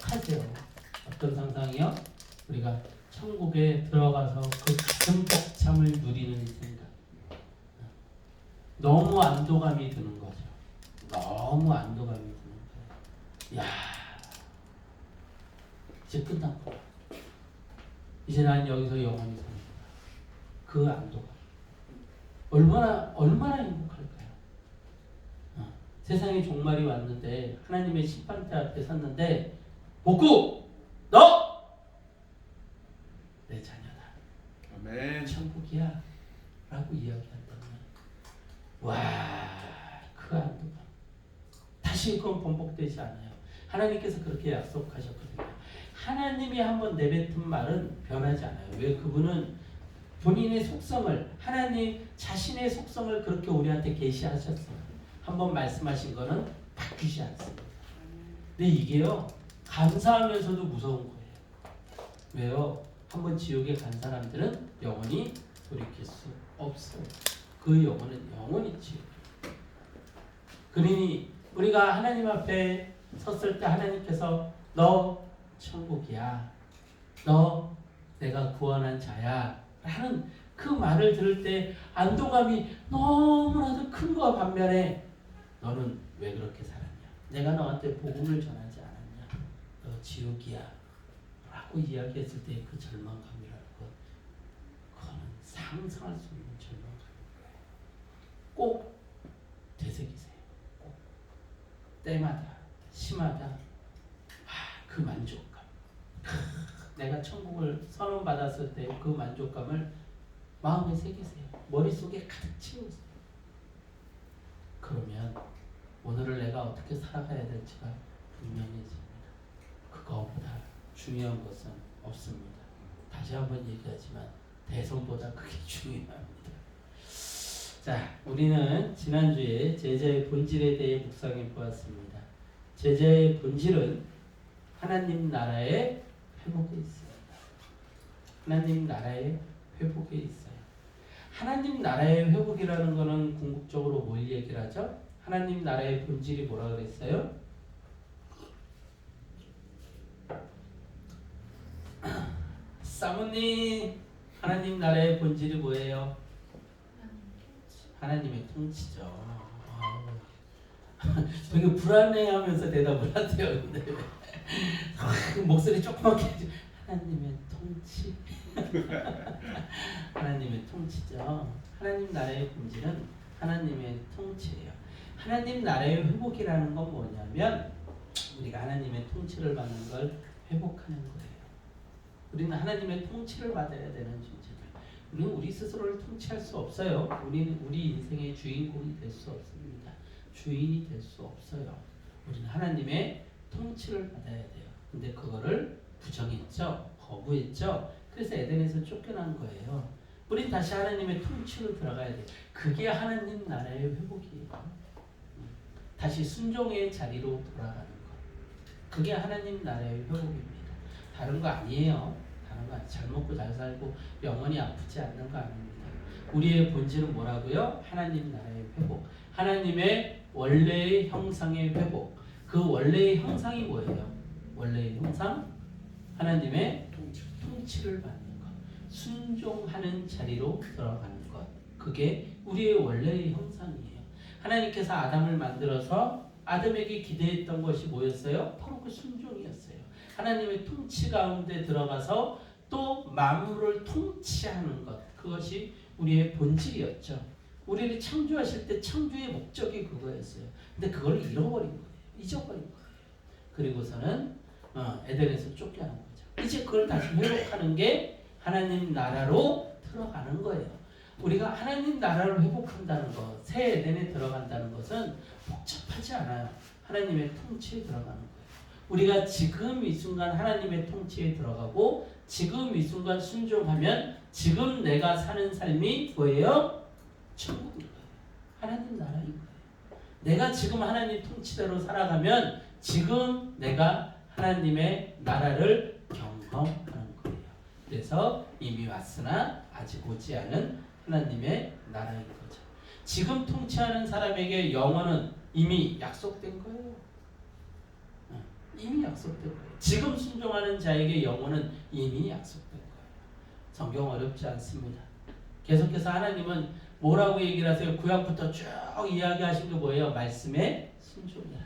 상상하세요. 어떤 상상이요? 우리가 천국에 들어가서 그 가슴 벅참을 누리는 생각. 너무 안도감이 드는 거죠. 너무 안도감이 드는 거예요. 야, 이제 끝났구나. 이제 난 여기서 영원히 사는 그 안도감. 얼마나 행복할까요? 세상에 종말이 왔는데 하나님의 심판대 앞에 섰는데 복구! 너! 내 자녀다. 아멘. 천국이야. 라고 이야기한다면 와, 그 안도감. 다시 그건 번복되지 않아요. 하나님께서 그렇게 약속하셨거든요. 하나님이 한번 내뱉은 말은 변하지 않아요. 왜? 그분은 본인의 속성을, 하나님 자신의 속성을 그렇게 우리한테 계시하셨어요. 한번 말씀하신 거는 바뀌지 않습니다. 근데 이게요, 감사하면서도 무서운 거예요. 왜요? 한번 지옥에 간 사람들은 영원히 돌이킬 수 없어요. 그 영혼은 영원히 지옥. 그러니 우리가 하나님 앞에 섰을 때 하나님께서 너 천국이야. 너 내가 구원한 자야. 라는 그 말을 들을 때 안도감이 너무나도 큰 거와 반면에 너는 왜 그렇게 살았냐? 내가 너한테 복음을 전하지 않았냐? 너 지옥이야. 라고 이야기했을 때 그 절망감이라는 것, 그거는 상상할 수 없는 절망감이에요. 꼭 되새기세요. 꼭 때마다 시마다 그 만족감. 내가 천국을 선언받았을 때 그 만족감을 마음에 새기세요. 머릿속에 가득 채우세요. 그러면 오늘을 내가 어떻게 살아가야 될지가 분명해집니다. 그거보다 중요한 것은 없습니다. 다시 한번 얘기하지만 대선보다 그게 중요합니다. 자, 우리는 지난주에 제자의 본질에 대해 묵상해 보았습니다. 제자의 본질은 하나님 나라의 회복에 있습니다. 하나님 나라의 회복에 있어요. 하나님 나라의 회복이라는 것은 궁극적으로 뭘 얘기를 하죠? 하나님 나라의 본질이 뭐라 그랬어요? 사모님, 하나님 나라의 본질이 뭐예요? 하나님의 통치죠. 되게 불안해하면서 대답을 하세요. 근데 목소리 조그맣게 하나님의 통치. 하나님의 통치죠. 하나님 나라의 본질은 하나님의 통치예요. 하나님 나라의 회복이라는 건 뭐냐면 우리가 하나님의 통치를 받는 걸 회복하는 거예요. 우리는 하나님의 통치를 받아야 되는 존재다. 우리는 우리 스스로를 통치할 수 없어요. 우리는 우리 인생의 주인공이 될 수 없습니다. 주인이 될 수 없어요. 우리는 하나님의 통치를 받아야 돼요. 근데 그거를 부정했죠. 거부했죠. 그래서 에덴에서 쫓겨난 거예요. 우린 다시 하나님의 통치로 들어가야 돼요. 그게 하나님 나라의 회복이에요. 다시 순종의 자리로 돌아가는 것. 그게 하나님 나라의 회복입니다. 다른 거 아니에요. 다른 거 아니에요. 잘 먹고 잘 살고 영원히 아프지 않는 거 아닙니다. 우리의 본질은 뭐라고요? 하나님 나라의 회복. 하나님의 원래의 형상의 회복. 그 원래의 형상이 뭐예요? 원래의 형상? 하나님의 통치를 받는 것. 순종하는 자리로 들어가는 것. 그게 우리의 원래의 형상이에요. 하나님께서 아담을 만들어서 아담에게 기대했던 것이 뭐였어요? 바로 그 순종이었어요. 하나님의 통치 가운데 들어가서 또 만물을 통치하는 것. 그것이 우리의 본질이었죠. 우리를 창조하실 때 창조의 목적이 그거였어요. 근데 그걸 잃어버린 거예요. 잊어버린 거예요. 그리고서는 에덴에서 쫓겨난 거죠. 이제 그걸 다시 회복하는 게 하나님 나라로 들어가는 거예요. 우리가 하나님 나라를 회복한다는 것, 새 에덴에 들어간다는 것은 복잡하지 않아요. 하나님의 통치에 들어가는 거예요. 우리가 지금 이 순간 하나님의 통치에 들어가고 지금 이 순간 순종하면 지금 내가 사는 삶이 뭐예요? 천국인 거예요. 하나님 나라인 거예요. 내가 지금 하나님 통치대로 살아가면 지금 내가 하나님의 나라를 경험하는 거예요. 그래서 이미 왔으나 아직 오지 않은 하나님의 나라인 거죠. 지금 통치하는 사람에게 영원은 이미 약속된 거예요. 이미 약속된 거예요. 지금 순종하는 자에게 영혼은 이미 약속된 거예요. 성경 어렵지 않습니다. 계속해서 하나님은 뭐라고 얘기를 하세요? 구약부터 쭉 이야기하신 게 뭐예요? 말씀의 순종이라.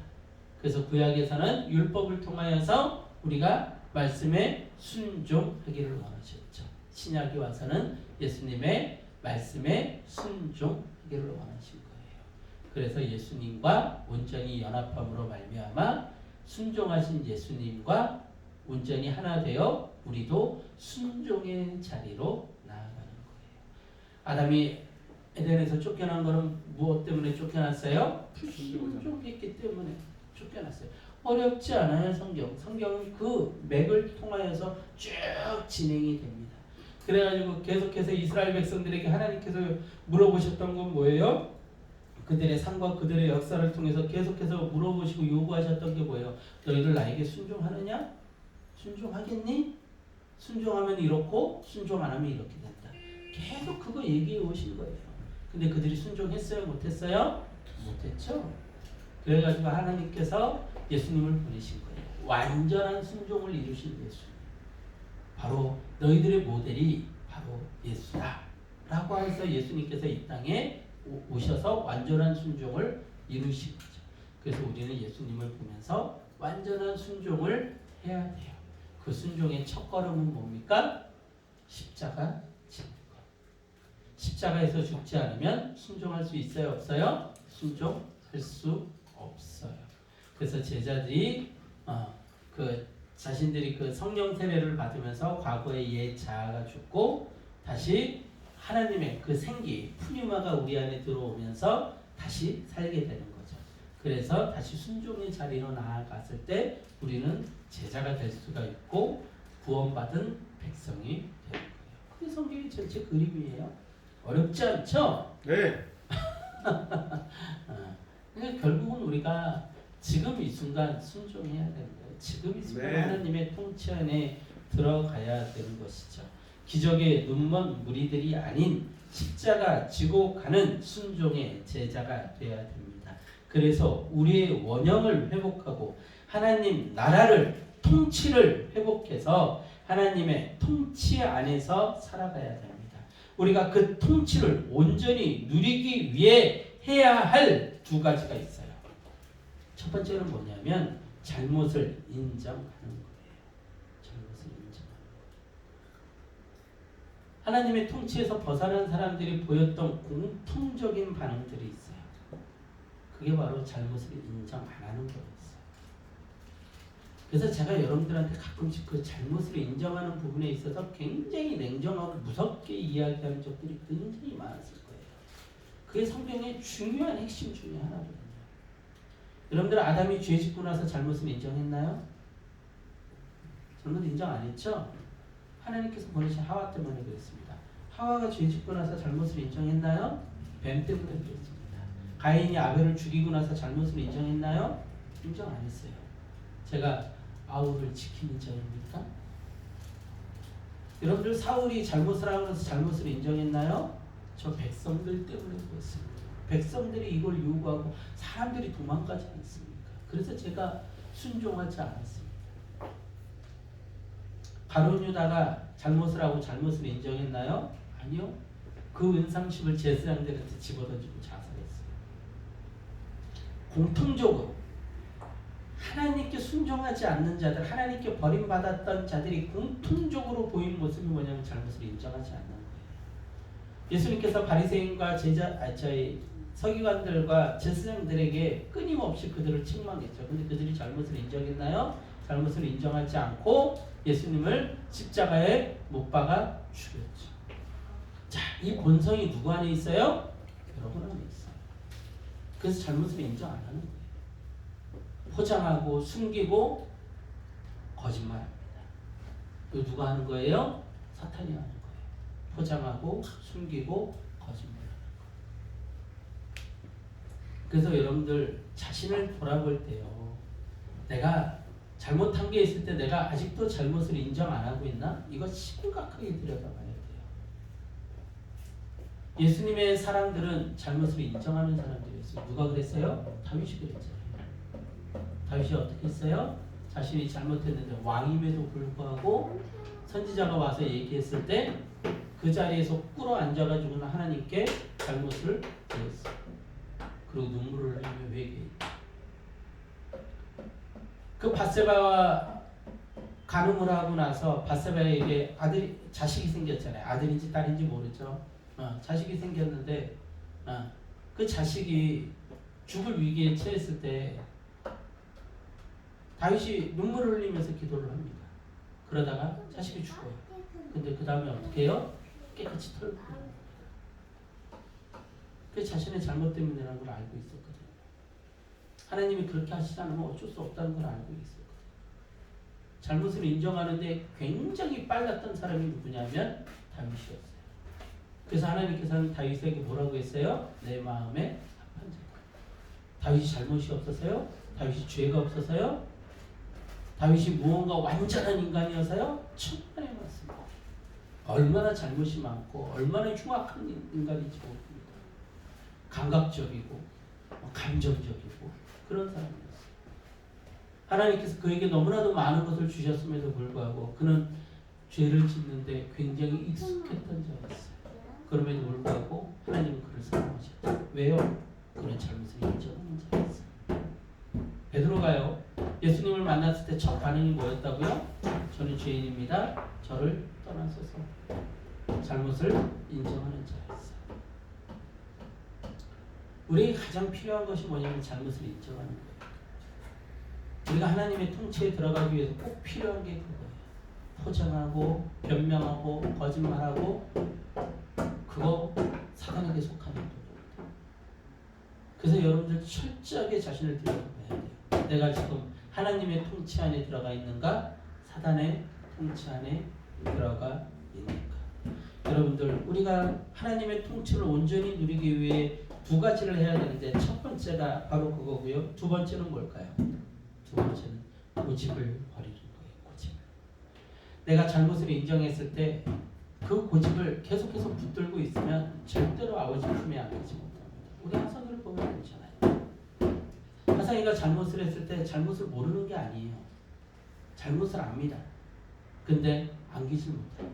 그래서 구약에서는 율법을 통하여서 우리가 말씀에 순종하기를 원하셨죠. 신약에 와서는 예수님의 말씀에 순종하기를 원하신 거예요. 그래서 예수님과 온전히 연합함으로 말미암아 순종하신 예수님과 온전히 하나 되어 우리도 순종의 자리로 나아가는 거예요. 아담이 에덴에서 쫓겨난 것은 무엇 때문에 쫓겨났어요? 불순종했기 때문에 쫓겨났어요. 어렵지 않아요. 성경은 그 맥을 통하여서 쭉 진행이 됩니다. 그래가지고 계속해서 이스라엘 백성들에게 하나님께서 물어보셨던 건 뭐예요? 그들의 삶과 그들의 역사를 통해서 계속해서 물어보시고 요구하셨던 게 뭐예요? 너희들 나에게 순종하느냐? 순종하겠니? 순종하면 이렇고 순종 안 하면 이렇게 된다. 계속 그거 얘기해 오신 거예요. 근데 그들이 순종했어요? 못했어요? 못했죠. 그래가지고 하나님께서 예수님을 보내신 거예요. 완전한 순종을 이루신 예수님. 바로 너희들의 모델이 바로 예수다 라고 해서 예수님께서 이 땅에 오셔서 완전한 순종을 이루신 거죠. 그래서 우리는 예수님을 보면서 완전한 순종을 해야 돼요. 그 순종의 첫걸음은 뭡니까? 십자가 지는 것. 십자가에서 죽지 않으면 순종할 수 있어요? 없어요? 순종할 수 없어요. 그래서 제자들이 자신들이 그 성령 세례를 받으면서 과거의 옛 자아가 죽고 다시 하나님의 그 생기, 푸뉴마가 우리 안에 들어오면서 다시 살게 되는 거죠. 그래서 다시 순종의 자리로 나아갔을 때 우리는 제자가 될 수가 있고 구원받은 백성이 되는 거예요. 그게 성경의 전체 그림이에요. 어렵지 않죠? 네. 그러니까 결국은 우리가 지금 이 순간 순종해야 되는 거예요. 지금 이 순간 네. 하나님의 통치 안에 들어가야 되는 것이죠. 기적의 눈먼 무리들이 아닌 십자가 지고 가는 순종의 제자가 되어야 됩니다. 그래서 우리의 원형을 회복하고 하나님 나라를 통치를 회복해서 하나님의 통치 안에서 살아가야 됩니다. 우리가 그 통치를 온전히 누리기 위해 해야 할 두 가지가 있어요. 첫 번째는 뭐냐면 잘못을 인정하는 거예요. 잘못을 인정하는 거예요. 하나님의 통치에서 벗어난 사람들이 보였던 공통적인 반응들이 있어요. 그게 바로 잘못을 인정 안 하는 거였어요. 그래서 제가 여러분들한테 가끔씩 그 잘못을 인정하는 부분에 있어서 굉장히 냉정하고 무섭게 이야기하는 적들이 굉장히 많았을 거예요. 그게 성경의 중요한 핵심 중에 하나거든요. 여러분들 아담이 죄 짓고 나서 잘못을 인정했나요? 잘못 인정 안 했죠? 하나님께서 보내신 하와 때문에 그랬습니다. 하와가 죄 짓고 나서 잘못을 인정했나요? 뱀 때문에 그랬습니다. 가인이 아벨을 죽이고 나서 잘못을 인정했나요? 인정 안 했어요. 제가 아우를 지키는 자입니까? 여러분들 사울이 잘못을 하고 나서 잘못을 인정했나요? 저 백성들 때문에 그렇습니다. 백성들이 이걸 요구하고 사람들이 도망가지 않습니까? 그래서 제가 순종하지 않았습니다. 가룟 유다가 잘못을 하고 잘못을 인정했나요? 아니요. 그 은상식을 제사장들한테 집어던지고 자살했어요. 공통적으로 하나님께 순종하지 않는 자들, 하나님께 버림받았던 자들이 공통적으로 보이는 모습이 뭐냐면 잘못을 인정하지 않는 거예요. 예수님께서 바리새인과 서기관들과 제사장들에게 끊임없이 그들을 책망했죠. 근데 그들이 잘못을 인정했나요? 잘못을 인정하지 않고 예수님을 십자가에 못 박아 죽였죠. 자, 이 본성이 누구 안에 있어요? 여러분 안에 있어요. 그래서 잘못을 인정 안 하는 거예요. 포장하고 숨기고 거짓말합니다. 이거 누가 하는 거예요? 사탄이 하는 거예요. 포장하고 숨기고 거짓말하는 거예요. 그래서 여러분들 자신을 돌아볼 때요, 내가 잘못한 게 있을 때 내가 아직도 잘못을 인정 안 하고 있나? 이거 심각하게 들여다봐야 돼요. 예수님의 사람들은 잘못을 인정하는 사람들이었어요. 누가 그랬어요? 다윗이 그랬잖아요. 다윗이 어떻게 했어요? 자신이 잘못했는데 왕임에도 불구하고 선지자가 와서 얘기했을 때 그 자리에서 꿇어 앉아가지고는 하나님께 잘못을 드렸어. 그리고 눈물을 흘리며 회개했다. 그 밧세바와 간음을 하고 나서 밧세바에게 자식이 생겼잖아요. 아들인지 딸인지 모르죠. 자식이 생겼는데 그 자식이 죽을 위기에 처했을 때 다윗이 눈물을 흘리면서 기도를 합니다. 그러다가 자식이 죽어요. 근데 그 다음에 어떻게 해요? 깨끗이 털고 그 자신의 잘못 때문이라는 걸 알고 있었거든요. 하나님이 그렇게 하시지 않으면 어쩔 수 없다는 걸 알고 있었거든요. 잘못을 인정하는데 굉장히 빨랐던 사람이 누구냐면 다윗이었어요. 그래서 하나님께서는 다윗에게 뭐라고 했어요? 내 마음에 합한 자다. 다윗이 잘못이 없어서요? 다윗이 죄가 없어서요? 다윗이 무언가 완전한 인간이어서요? 천만에 맞습니다. 얼마나 잘못이 많고 얼마나 흉악한 인간인지 모릅니다. 감각적이고 감정적이고 그런 사람이었어요. 하나님께서 그에게 너무나도 많은 것을 주셨음에도 불구하고 그는 죄를 짓는데 굉장히 익숙했던 자였어요. 그럼에도 불구하고 하나님은 그를 사랑하셨죠. 왜요? 그는 잘못을 인정하는 자였어요. 베드로가요, 예수님을 만났을 때 첫 반응이 뭐였다고요? 저는 죄인입니다. 저를 떠나소서. 잘못을 인정하는 자였어요. 우리에게 가장 필요한 것이 뭐냐면 잘못을 인정하는 거예요. 우리가 하나님의 통치에 들어가기 위해서 꼭 필요한 게 그거예요. 포장하고 변명하고 거짓말하고 그거 사단에게 속하는 거예요. 그래서 여러분들 철저하게 자신을 들여다봐야 돼요. 내가 지금 하나님의 통치 안에 들어가 있는가? 사단의 통치 안에 들어가 있는가? 여러분들 우리가 하나님의 통치를 온전히 누리기 위해 두 가지를 해야 되는데 첫 번째가 바로 그거고요. 두 번째는 뭘까요? 두 번째는 고집을 버리는 거예요. 고집을. 내가 잘못을 인정했을 때 그 고집을 계속해서 붙들고 있으면 절대로 아버지 품에 안기지 못합니다. 우리 하성이를 보면 알잖아요. 하성이가 잘못을 했을 때 잘못을 모르는 게 아니에요. 잘못을 압니다. 근데 안기지 못하는 거예요.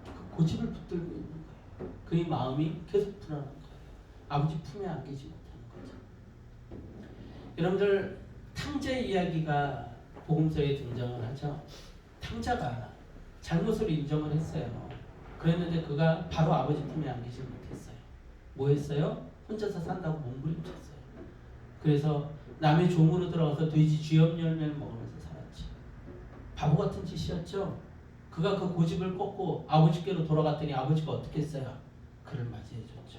그 고집을 붙들고 있는 거예요. 그의 마음이 계속 불안한 거예요. 아버지 품에 안기지 못하는 거죠. 여러분들 탕자 이야기가 복음서에 등장을 하죠. 탕자가 잘못을 인정을 했어요. 그랬는데 그가 바로 아버지 품에 안기지 못했어요. 뭐 했어요? 혼자서 산다고 몸부림쳤어요. 그래서 남의 종으로 들어가서 돼지 쥐염 열매를 먹으면서 살았죠. 바보 같은 짓이었죠. 그가 그 고집을 꺾고 아버지께로 돌아갔더니 아버지가 어떻게 했어요? 그를 맞이해줬죠.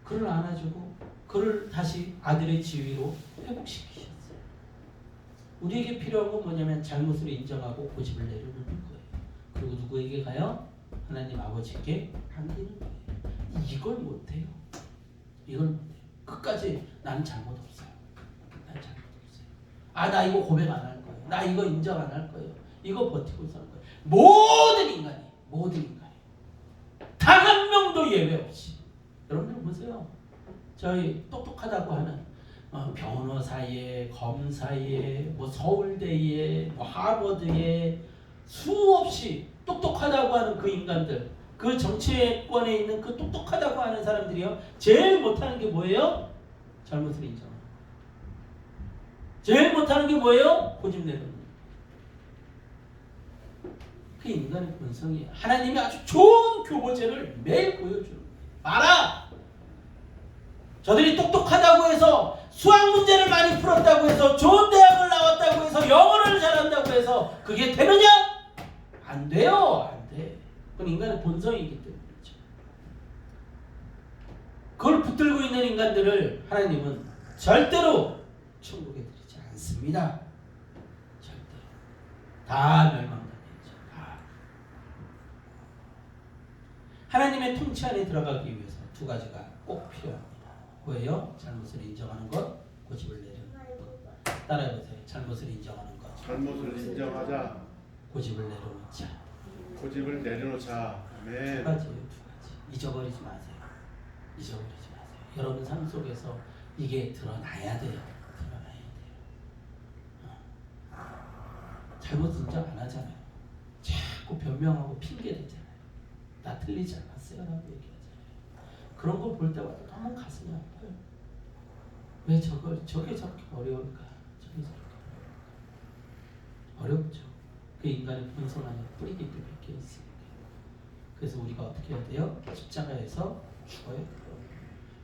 그를 안아주고 그를 다시 아들의 지위로 회복시키셨어요. 우리에게 필요한 건 뭐냐면 잘못을 인정하고 고집을 내려놓는 거예요. 그리고 누구에게 가요? 하나님 아버지께 안기는 거예요. 이걸 못해요. 이걸 못해요. 끝까지 나는 잘못 없어요. 난 잘못 없어요. 나 이거 고백 안 할 거예요. 나 이거 인정 안 할 거예요. 이거 버티고 사는 거예요. 모든 인간이 단 한 명도 예외 없이. 여러분들 보세요. 저희 똑똑하다고 하는 변호사에, 검사에, 서울대에, 하버드에 수없이 똑똑하다고 하는 그 인간들, 그 정치권에 있는 그 똑똑하다고 하는 사람들이요, 제일 못하는 게 뭐예요? 잘못을 인정하는 거예요. 제일 못하는 게 뭐예요? 고집 내는 거예요. 그 인간의 본성이에요. 하나님이 아주 좋은 교보제를 매일 보여주는 거예요. 봐라! 저들이 똑똑하다고 해서 수학 문제를 많이 풀었다고 해서 좋은 대학을 나왔다고 해서 영어를 잘한다고 해서 그게 되느냐? 안 돼요. 안 돼. 그건 인간의 본성이기 때문이죠. 그걸 붙들고 있는 인간들을 하나님은 절대로 천국에 들이지 않습니다. 절대로. 다 멸망당했죠. 다. 하나님의 통치 안에 들어가기 위해서 두 가지가 꼭 필요합니다. 뭐예요? 잘못을 인정하는 것, 고집을 내려놓는 것. 따라해보세요. 잘못을 인정하는 것. 잘못을 인정하자. 고집을 내려놓자. 고집을 내려놓자. 아멘. 두 가지예요. 두 가지. 잊어버리지 마세요. 잊어버리지 마세요. 여러분 삶 속에서 이게 드러나야 돼요. 드러나야 돼요. 잘못 인정 안 하잖아요. 자꾸 변명하고 핑계 대잖아요. 나 틀리지 않았어요 라고 얘기하잖아요. 그런 걸 볼 때마다 너무 가슴이 아파요. 왜 저게 저렇게 어려울까? 저게 저렇게 어렵죠. 그 인간의 본성 안에 뿌리 깊이 박혀 있으니까. 그래서 우리가 어떻게 해야 돼요? 십자가에서 죽어야 돼요.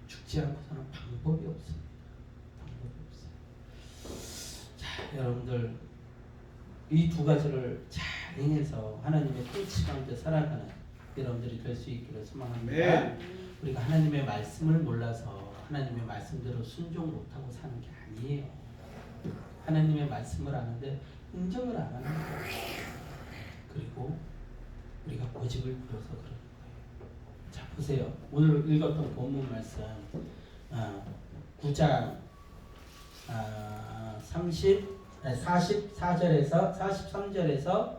죽지 않고서는 방법이 없습니다. 방법이 없어요. 자, 여러분들 이 두 가지를 잘 행해서 하나님의 통치 가운데 살아가는 여러분들이 될 수 있기를 소망합니다. 네. 우리가 하나님의 말씀을 몰라서 하나님의 말씀대로 순종 못하고 사는 게 아니에요. 하나님의 말씀을 아는데 인정을 안 하는 거예요. 그리고 우리가 고집을 부려서 그러는 거예요. 자, 보세요. 오늘 읽었던 본문 말씀 9장 44절에서 43절에서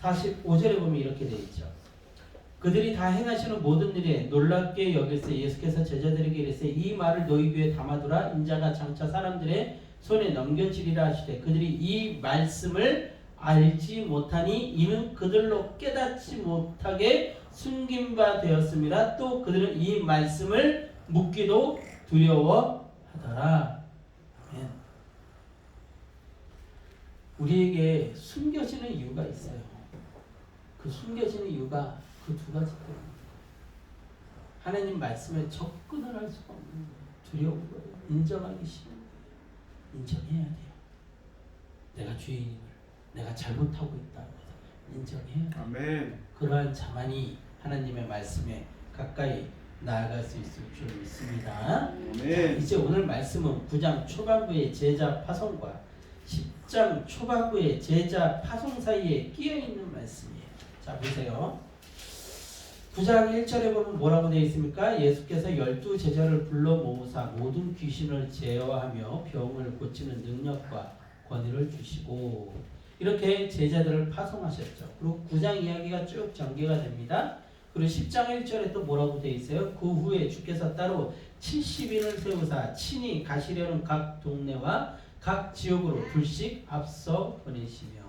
45절에 보면 이렇게 되어 있죠. 그들이 다 행하시는 모든 일에 놀랍게 여길세 예수께서 제자들에게 이르시되 이 말을 너희 귀에 담아두라. 인자가 장차 사람들의 손에 넘겨지리라 하시되 그들이 이 말씀을 알지 못하니 이는 그들로 깨닫지 못하게 숨긴 바 되었습니다. 또 그들은 이 말씀을 묻기도 두려워하더라. 아멘. 우리에게 숨겨지는 이유가 있어요. 그 숨겨지는 이유가 그 두 가지 때문입니다. 하나님 말씀에 접근을 할 수가 없는 거예요. 두려운 거예요. 인정하기 싫은 거예요. 인정해야 돼요. 내가 죄인임을, 내가 잘못하고 있다고 인정해야 돼요. 아멘. 그러한 자만이 하나님의 말씀에 가까이 나아갈 수 있을 줄 믿습니다. 아멘. 이제 오늘 말씀은 9장 초반부의 제자 파송과 10장 초반부의 제자 파송 사이에 끼어있는 말씀이에요. 자, 보세요. 9장 1절에 보면 뭐라고 되어 있습니까? 예수께서 12제자를 불러 모으사 모든 귀신을 제어하며 병을 고치는 능력과 권위를 주시고 이렇게 제자들을 파송하셨죠. 그리고 9장 이야기가 쭉 전개가 됩니다. 그리고 10장 1절에 또 뭐라고 되어 있어요? 그 후에 주께서 따로 70인을 세우사 친히 가시려는 각 동네와 각 지역으로 둘씩 앞서 보내시며.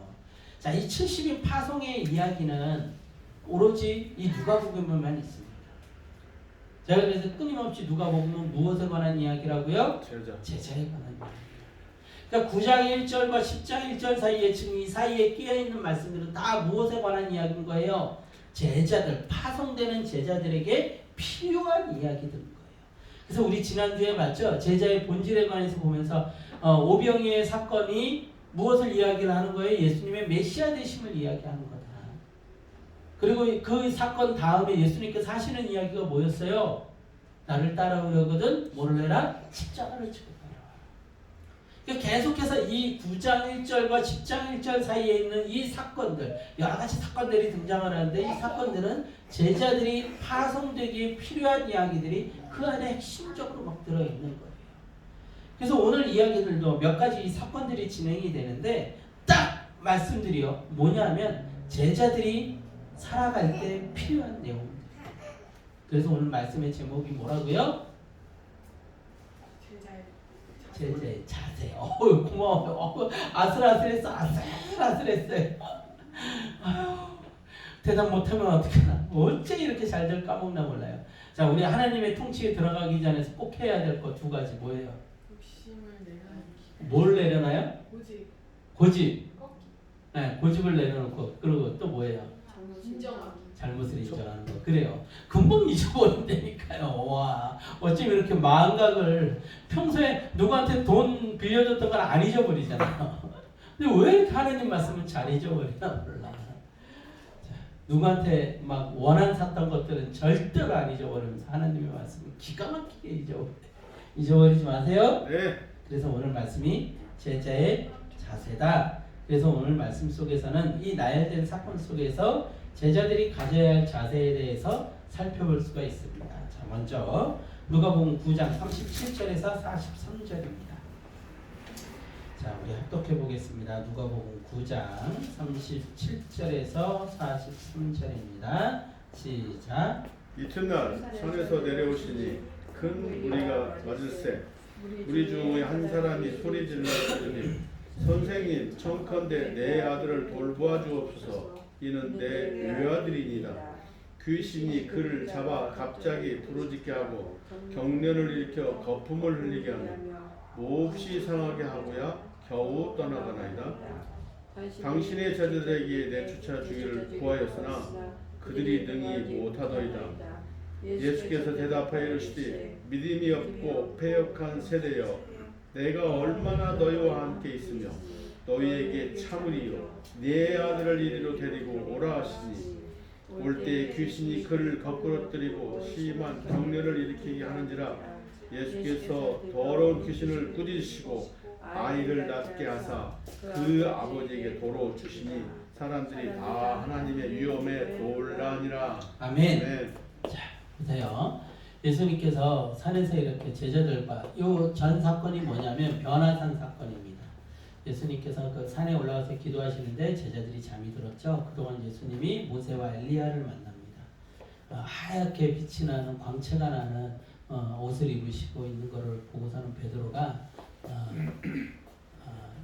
자, 이 70인 파송의 이야기는 오로지 이 누가복음에만 있습니다. 제가 그래서 끊임없이 누가복음은 무엇에 관한 이야기라고요? 제자에 관한 이야기. 그러니까 9장 1절과 10장 1절 사이에 지금 이 사이에 끼어있는 말씀들은 다 무엇에 관한 이야기인 거예요? 제자들, 파송되는 제자들에게 필요한 이야기들인 거예요. 그래서 우리 지난주에 봤죠? 제자의 본질에 관해서 보면서 오병이의 사건이 무엇을 이야기를 하는 거예요? 예수님의 메시아 되심을 이야기하는 거다. 그리고 그 사건 다음에 예수님께서 하시는 이야기가 뭐였어요? 나를 따라오려거든 뭐를 해라? 십자가를 지고 따라와. 그러니까 계속해서 이 9장 1절과 10장 1절 사이에 있는 이 사건들, 여러 가지 사건들이 등장하는데 이 사건들은 제자들이 파송되기에 필요한 이야기들이 그 안에 핵심적으로 막 들어있는 거예요. 그래서 오늘 이야기들도 몇 가지 이 사건들이 진행이 되는데 딱 말씀드려 뭐냐면 제자들이 살아갈 때 필요한 내용들. 그래서 오늘 말씀의 제목이 뭐라고요? 제자의 자세. 고마워요. 아슬아슬했어. 아슬아슬했어요. 아유, 대답 못하면 어떡하나. 어째 이렇게 잘들 까먹나 몰라요. 자, 우리 하나님의 통치에 들어가기 전에 꼭 해야 될 거 두 가지 뭐예요? 욕심을 내려놓기. 뭘 내려놔요? 고집. 네, 고집을 내려놓고 그리고 또 뭐예요? 인정하기. 잘못을 인정하는 거. 그래요. 금방 잊어버린다니까요. 와, 어쩜 이렇게 마음각을 평소에 누구한테 돈 빌려줬던 걸 안 잊어버리잖아요. 근데 왜 하나님 말씀을 잘 잊어버리나 몰라. 자, 누구한테 막 원한 샀던 것들은 절대로 안 잊어버리면서 하나님의 말씀을 기가 막히게 잊어버리지 마세요. 네. 그래서 오늘 말씀이 제자의 자세다. 그래서 오늘 말씀 속에서는 이 나열된 사건 속에서 제자들이 가져야 할 자세에 대해서 살펴볼 수가 있습니다. 자, 먼저 누가복음 9장 37절에서 43절입니다. 자, 우리 합독해 보겠습니다. 누가복음 9장 37절에서 43절입니다. 시작. 이튿날 산에서 내려오시니 큰 무리가 맞을세 우리 중에 한 사람이 소리 질렀더니 선생님 청컨대 내 아들을 돌보아 주옵소서. 이는 내 외아들이니이다. 귀신이 그를 잡아 갑자기 부르짖게 하고 경련을 일으켜 거품을 흘리게 하며 몹시 상하게 하고야 겨우 떠나가나이다. 당신의 자녀들에게 내쫓아 주기를 구하였으나 그들이 능히 못하더이다. 예수께서 대답하여 이르시되 믿음이 없고 패역한 세대여, 내가 얼마나 너희와 함께 있으며 너희에게 참으리요. 네 아들을 이리로 데리고 오라 하시니 올 때에 귀신이 그를 거꾸러뜨리고 심한 경련을 일으키게 하는지라. 예수께서 더러운 귀신을 꾸짖으시고 아이를 낫게 하사 그 아버지에게 도로 주시니 사람들이 다 하나님의 위엄에 놀라니라. 아멘. 아멘. 보세요. 예수님께서 산에서 이렇게 제자들과 이 전 사건이 뭐냐면 변화산 사건입니다. 예수님께서 그 산에 올라가서 기도하시는데 제자들이 잠이 들었죠. 그동안 예수님이 모세와 엘리야를 만납니다. 하얗게 빛이 나는 광채가 나는 옷을 입으시고 있는 것을 보고서는 베드로가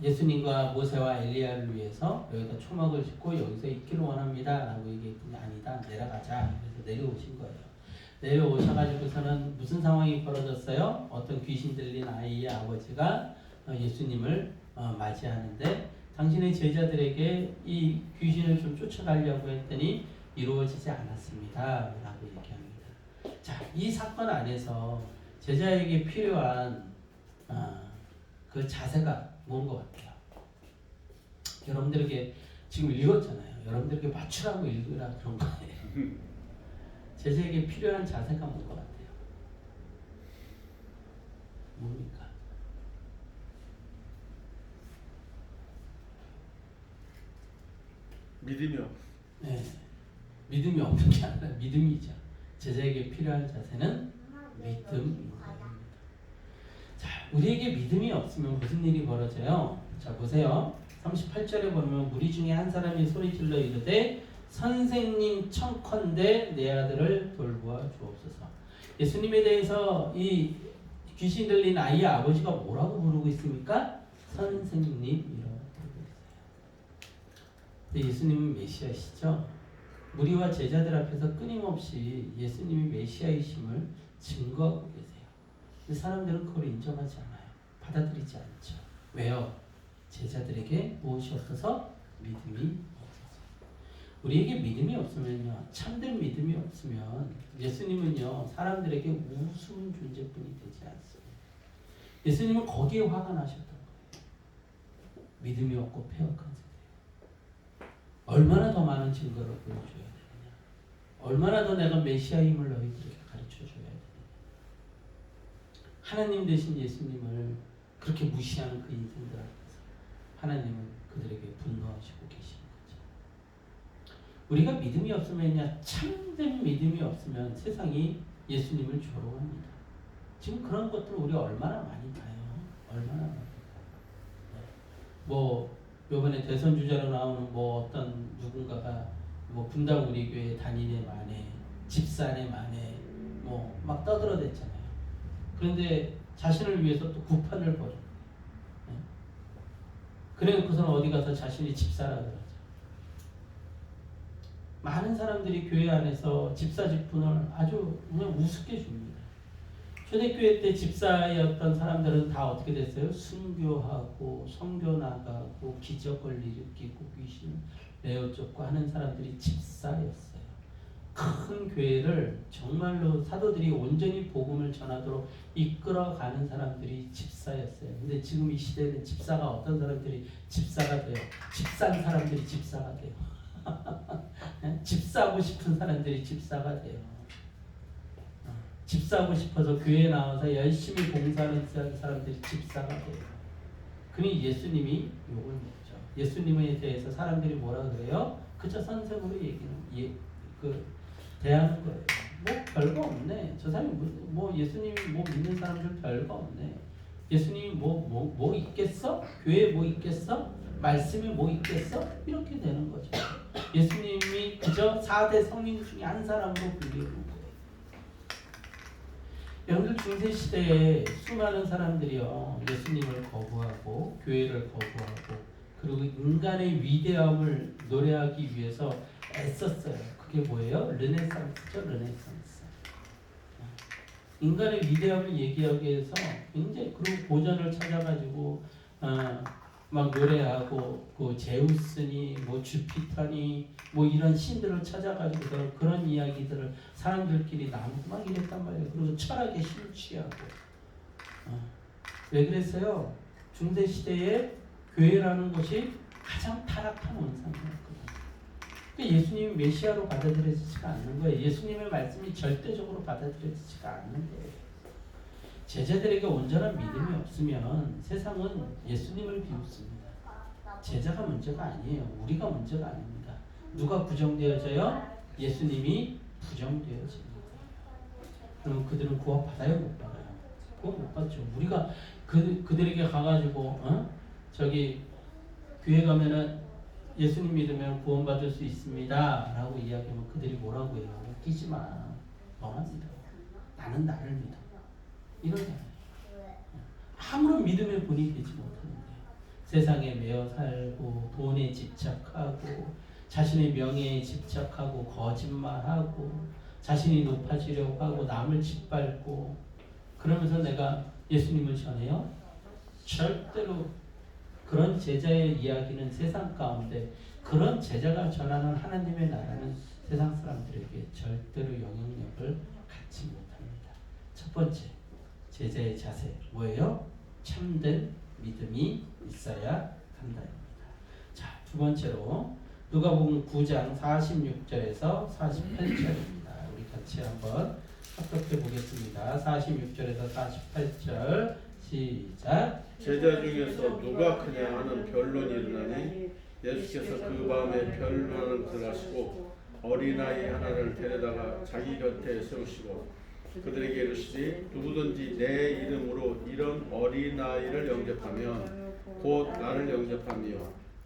예수님과 모세와 엘리야를 위해서 여기다 초막을 짓고 여기서 있기를 원합니다 라고 얘기했더니 아니다, 내려가자. 그래서 내려오신 거예요. 내려오셔가지고서는 무슨 상황이 벌어졌어요? 어떤 귀신 들린 아이의 아버지가 예수님을 맞이하는데 당신의 제자들에게 이 귀신을 좀 쫓아가려고 했더니 이루어지지 않았습니다 라고 얘기합니다. 자, 이 사건 안에서 제자에게 필요한 그 자세가 뭔 것 같아요? 여러분들에게 지금 읽었잖아요. 여러분들에게 맞추라고 읽으라 그런 거예요. 제자에게 필요한 자세가 뭔 것 같아요? 뭡니까? 믿음이요. 네, 믿음이 없는 게 아니라 믿음이죠. 제자에게 필요한 자세는 믿음입니다. 자, 우리에게 믿음이 없으면 무슨 일이 벌어져요? 자, 보세요. 38절에 보면 무리 중에 한 사람이 소리질러 이르되 선생님 청컨대 내 아들을 돌보아 주옵소서. 예수님에 대해서 이 귀신 들린 아이의 아버지가 뭐라고 부르고 있습니까? 선생님이라고 부르고 있어요. 근데 예수님은 메시아시죠? 무리와 제자들 앞에서 끊임없이 예수님이 메시아이심을 증거하고 계세요. 근데 사람들은 그걸 인정하지 않아요. 받아들이지 않죠. 왜요? 제자들에게 무엇이 없어서? 믿음이 없어서. 우리에게 믿음이 없으면요, 참된 믿음이 없으면 예수님은요 사람들에게 우스운 존재뿐이 되지 않습니다. 예수님은 거기에 화가 나셨던 거예요. 믿음이 없고 패역한 세대. 얼마나 더 많은 증거를 보여줘야 되느냐, 얼마나 더 내가 메시아임을 너희들에게 가르쳐줘야 되느냐. 하나님 되신 예수님을 그렇게 무시하는 그 인생들 앞에서 하나님은 그들에게 분노하시고 계시는 거죠. 우리가 믿음이 없으면요, 참된 믿음이 없으면 세상이 예수님을 조롱합니다. 지금 그런 것들 우리 얼마나 많이 봐요. 얼마나 많이 봐요. 뭐 요번에 대선 주자로 나오는 뭐 어떤 누군가가 뭐 분당 우리 교회 단인의 만에 집산의 만에 뭐 막 떠들어댔잖아요. 그런데 자신을 위해서 또 구판을 벌인 거예요. 그래놓고서는 어디 가서 자신이 집사라 그러죠. 많은 사람들이 교회 안에서 집사 직분을 아주 그냥 우습게 줍니다. 초대교회 때 집사였던 사람들은 다 어떻게 됐어요? 순교하고 선교 나가고 기적을 일으키고 귀신을 내어쫓고 하는 사람들이 집사였어요. 큰 교회를 정말로 사도들이 온전히 복음을 전하도록 이끌어가는 사람들이 집사였어요. 근데 지금 이 시대는 집사가 어떤 사람들이 집사가 돼요? 집산 사람들이 집사가 돼요. 집사하고 싶은 사람들이 집사가 돼요. 집사하고 싶어서 교회에 나와서 열심히 봉사하는 사람들이 집사가 돼요. 그러니 예수님이 욕을 먹죠. 예수님에 대해서 사람들이 뭐라 그래요? 그저 선생으로 대하는 거예요. 뭐 별거 없네. 저 사람이 뭐 예수님이 뭐 믿는 사람들 별거 없네. 예수님이 뭐 있겠어? 교회에 뭐 있겠어? 말씀에 뭐 있겠어? 이렇게 되는 거죠. 예수님이 그저 4대 성인 중에 한 사람으로 불리는 거예요. 여러분들 중세 시대에 수많은 사람들이요 예수님을 거부하고 교회를 거부하고 그리고 인간의 위대함을 노래하기 위해서 애썼어요. 그게 뭐예요? 르네상스죠, 르네상스. 인간의 위대함을 얘기하기 위해서 굉장히 그리고 고전을 찾아가지고 막 노래하고 그 제우스니 뭐 주피터니 뭐 이런 신들을 찾아가지고 그런 이야기들을 사람들끼리 나누고 막 이랬단 말이에요. 그리고 철학에 심취하고 왜 그랬어요? 중세 시대에 교회라는 것이 가장 타락한 원상이었거든요. 예수님이 메시아로 받아들여지지가 않는 거예요. 예수님의 말씀이 절대적으로 받아들여지지가 않는 거예요. 제자들에게 온전한 믿음이 없으면 세상은 예수님을 비웃습니다. 제자가 문제가 아니에요. 우리가 문제가 아닙니다. 누가 부정되어져요? 예수님이 부정되어집니다. 그러면 그들은 구원 받아요, 못 받아요? 구원 못 받죠. 우리가 그들에게 가가지고 저기 교회 가면은 예수님 믿으면 구원받을 수 있습니다 라고 이야기하면 그들이 뭐라고 해요? 웃기지 마. 너만 믿어. 나는 나를 믿어. 이러잖아요. 아무런 믿음의 본이 되지 못하는데 세상에 매여 살고 돈에 집착하고 자신의 명예에 집착하고 거짓말하고 자신이 높아지려고 하고 남을 짓밟고 그러면서 내가 예수님을 전해요? 절대로 그런 제자의 이야기는 세상 가운데 그런 제자가 전하는 하나님의 나라는 세상 사람들에게 절대로 영향력을 갖지 못합니다. 첫 번째 제자의 자세 뭐예요? 참된 믿음이 있어야 한다입니다. 자, 두 번째로 누가복음 9장 46절에서 48절입니다. 우리 같이 한번 합독해 보겠습니다. 46절에서 48절 시작. 제자 중에서 누가 크냐 하는 변론이 일어나니 예수께서 그 마음에 변론을 들으시고 어린아이 하나를 데려다가 자기 곁에 세우시고 그들에게 이르시되 누구든지 내 이름으로 이런 어린아이를 영접하면 곧 나를 영접하며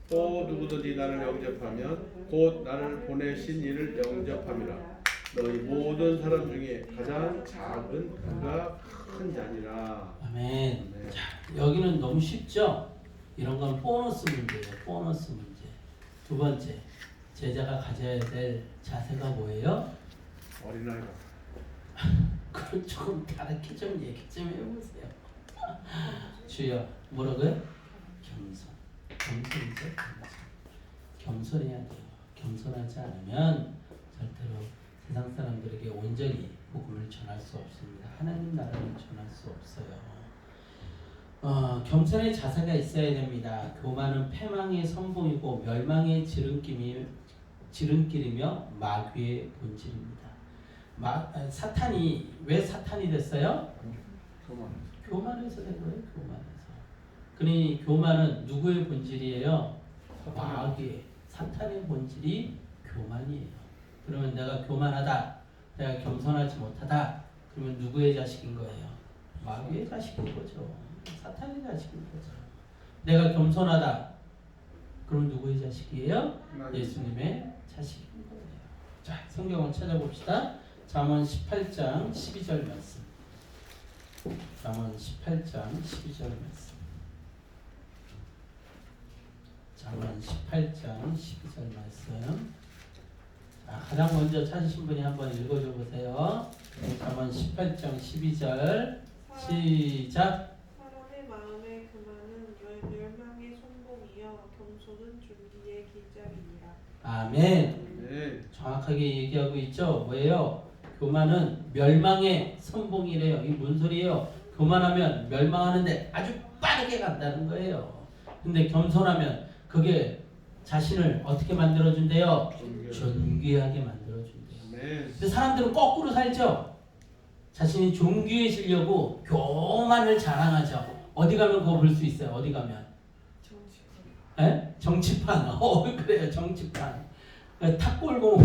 또 누구든지 나를 영접하면 곧 나를 보내신 이를 영접함이라. 너희 모든 사람 중에 가장 작은 그가 큰 자니라. 아멘. 네. 자, 여기는 너무 쉽죠? 이런 건 보너스 문제예요. 보너스 문제. 두 번째, 제자가 가져야 될 자세가 뭐예요? 어린아이가 그걸 조금 다르게 좀 얘기 좀 해보세요. 주여, 뭐라고요? 겸손. 겸손이죠, 겸손. 겸손해야 돼요. 겸손하지 않으면 절대로 세상 사람들에게 온전히 복음을 전할 수 없습니다. 하나님 나라를 전할 수 없어요. 겸손의 자세가 있어야 됩니다. 교만은 패망의 선봉이고 멸망의 지름길이며 마귀의 본질입니다. 사탄이 왜 사탄이 됐어요? 교만해서 된 거예요. 교만해서. 그러니 교만은 누구의 본질이에요? 마귀의, 사탄의 본질이 교만이에요. 그러면 내가 교만하다, 내가 겸손하지 못하다, 그러면 누구의 자식인 거예요? 마귀의 자식인 거죠. 사탄의 자식인 거죠. 내가 겸손하다, 그럼 누구의 자식이에요? 예수님의 자식인 거예요. 자, 성경을 찾아봅시다. 잠언 18장 12절 말씀. 잠언 18장 12절 말씀. 잠언 18장 12절 말씀. 자, 가장 먼저 찾으신 분이 한번 읽어줘 보세요. 잠언 18장 12절 시작. 사람의 마음의 교만은 멸망의 손봉이여 겸손은 존귀의 길잡이니라. 아멘. 네. 정확하게 얘기하고 있죠. 뭐예요? 교만은 멸망의 선봉이래요. 이게 뭔 소리예요? 교만하면 멸망하는데 아주 빠르게 간다는 거예요. 근데 겸손하면 그게 자신을 어떻게 만들어준대요? 존귀하게 만들어준대요. 네. 근데 사람들은 거꾸로 살죠. 자신이 존귀해지려고 교만을 자랑하죠. 어디 가면 그거 볼 수 있어요. 어디 가면? 에? 정치판. 그래요. 정치판. 탑골공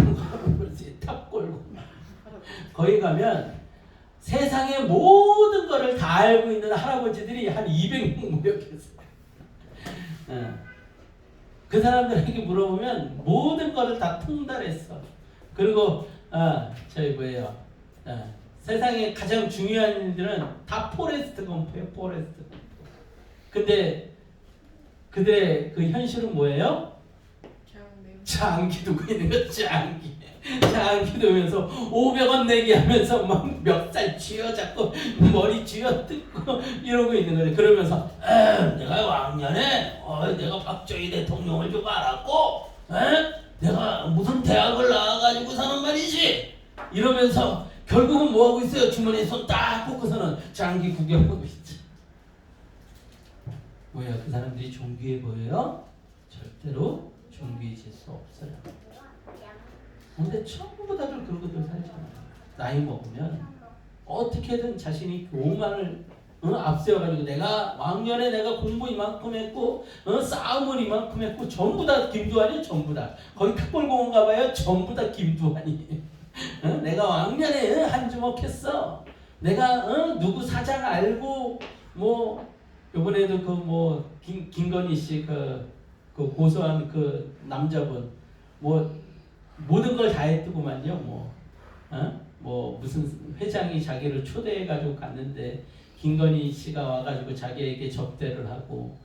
볼 수 있어요. 탑골공. 거기 가면 세상의 모든 거를 다 알고 있는 할아버지들이 한 200명 모여있어요. 그 사람들에게 물어보면 모든 거를 다 통달했어. 그리고 저희 뭐예요? 세상에 가장 중요한 일들은 다 포레스트 검프예요. 포레스트 검프. 근데 그들의 그 현실은 뭐예요? 그냥 내 장기 두고 있는 거. 장기. 장기 두면서 500원 내기 하면서 막 멱살 쥐어잡고 머리 쥐어뜯고 이러고 있는 거예요. 그러면서 내가 왕년에 내가 박정희 대통령을 좀 알았고 내가 무슨 대학을 나와가지고 사는 말이지 이러면서 결국은 뭐하고 있어요? 주머니에 손 딱 꽂고서는 장기 구경하고 있지. 뭐야, 그 사람들이 존귀해 보여요? 절대로 존귀해질 수 없어요. 근데 전부 다들 그런 것들 살잖아요. 나이 먹으면 어떻게든 자신이 교만을 앞세워가지고 내가 왕년에 내가 공부 이만큼 했고 싸움을 이만큼 했고 전부 다 김두한이 전부 다 거기 특별공원 가봐요. 전부 다 김두한이 내가 왕년에 한 주먹 했어. 내가 누구 사장 알고 뭐 요번에도 그 뭐 김건희 씨 그 고소한 그 남자분 뭐 모든 걸 다 했더구만요. 뭐 무슨 회장이 자기를 초대해가지고 갔는데 김건희 씨가 와가지고 자기에게 접대를 하고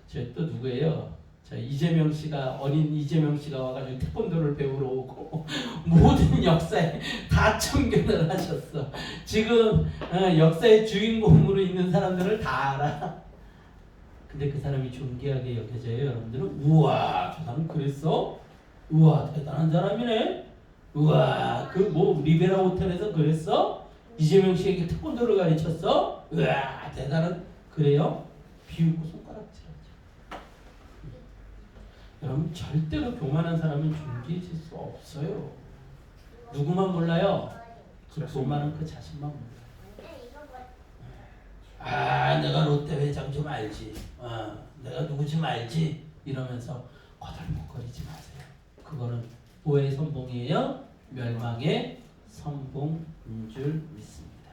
저 또 누구예요? 저 이재명 씨가 어린 이재명 씨가 와가지고 태권도를 배우러 오고 모든 역사에 다 참견을 하셨어. 지금 역사의 주인공으로 있는 사람들을 다 알아. 근데 그 사람이 존귀하게 여겨져요. 여러분들은 우와 저 사람 그랬어? 우와 대단한 사람이네. 우와 그 뭐 리베라 호텔에서 그랬어? 이재명 씨에게 태권도를 가르쳤어? 우와 대단한 그래요? 비웃고 손가락질하죠. 여러분 절대로 교만한 사람은 존귀해질 수 없어요. 누구만 몰라요? 그 교만한 그 자신만 몰라요. 내가 롯데 회장 좀 알지. 내가 누구 좀 알지. 이러면서 거들먹거리지 마세요. 그거는 뭐의 선봉이에요? 멸망의 선봉인 줄 믿습니다.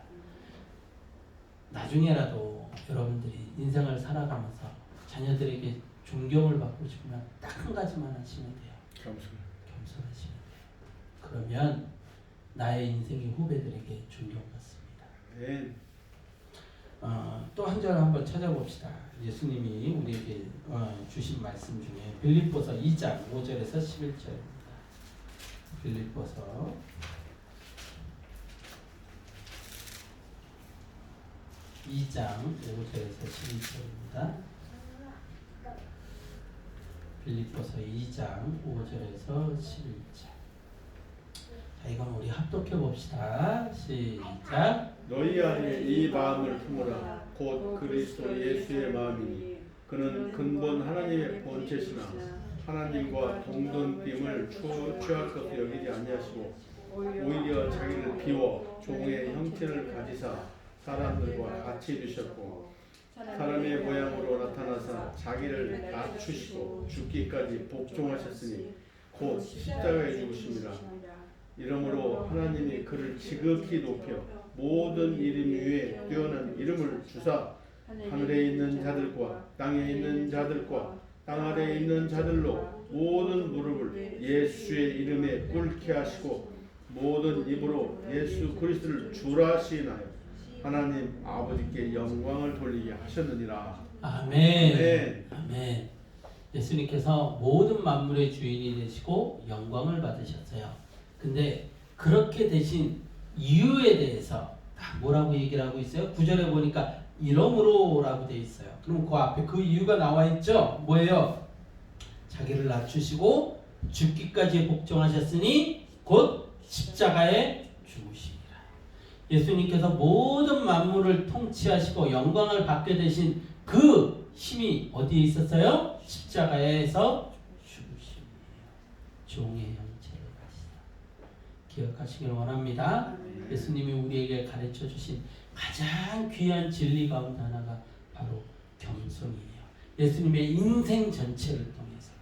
나중에라도 여러분들이 인생을 살아가면서 자녀들에게 존경을 받고 싶으면 딱 한 가지만 하시면 돼요. 겸손하시면 돼요. 그러면 나의 인생의 후배들에게 존경받습니다. 네. 또 한 절 한번 찾아봅시다. 예수님이 우리에게 주신 말씀 중에 빌립보서 2장 5절에서 11절입니다. 빌립보서 2장 5절에서 11절입니다. 빌립보서 2장 5절에서 11절. 자, 이건 우리 합독해 봅시다. 시작. 너희 안에 이 마음을 품으라. 곧 그리스도 예수의 마음이니 그는 근본 하나님의 본체시나 하나님과 동등됨을 취할 것을 여기지 아니하시고 오히려 자기를 비워 종의 형체를 가지사 사람들과 같이 해주셨고 사람의 모양으로 나타나사 자기를 낮추시고 죽기까지 복종하셨으니 곧 십자가에 죽으심이라. 이러므로 하나님이 그를 지극히 높여 모든 이름 위에 뛰어난 이름을 주사 하늘에 있는 자들과 땅에 있는 자들과 땅 아래에 있는 자들로 모든 무릎을 예수의 이름에 꿇게 하시고 모든 입으로 예수 그리스도를 주라 시인하여 하나님 아버지께 영광을 돌리게 하셨느니라. 아멘. 아멘. 예수님께서 모든 만물의 주인이 되시고 영광을 받으셨어요. 근데 그렇게 되신 이유에 대해서 뭐라고 얘기를 하고 있어요? 9절에 보니까 이러므로라고 돼 있어요. 그럼 그 앞에 그 이유가 나와 있죠? 뭐예요? 자기를 낮추시고 죽기까지 복종하셨으니 곧 십자가에 죽으시니라. 예수님께서 모든 만물을 통치하시고 영광을 받게 되신 그 힘이 어디에 있었어요? 십자가에서 죽으심이에요. 종의 형체를 가시다. 기억하시길 원합니다. 예수님이 우리에게 가르쳐 주신 가장 귀한 진리 가운데 하나가 바로 겸손이에요. 예수님의 인생 전체를 통해서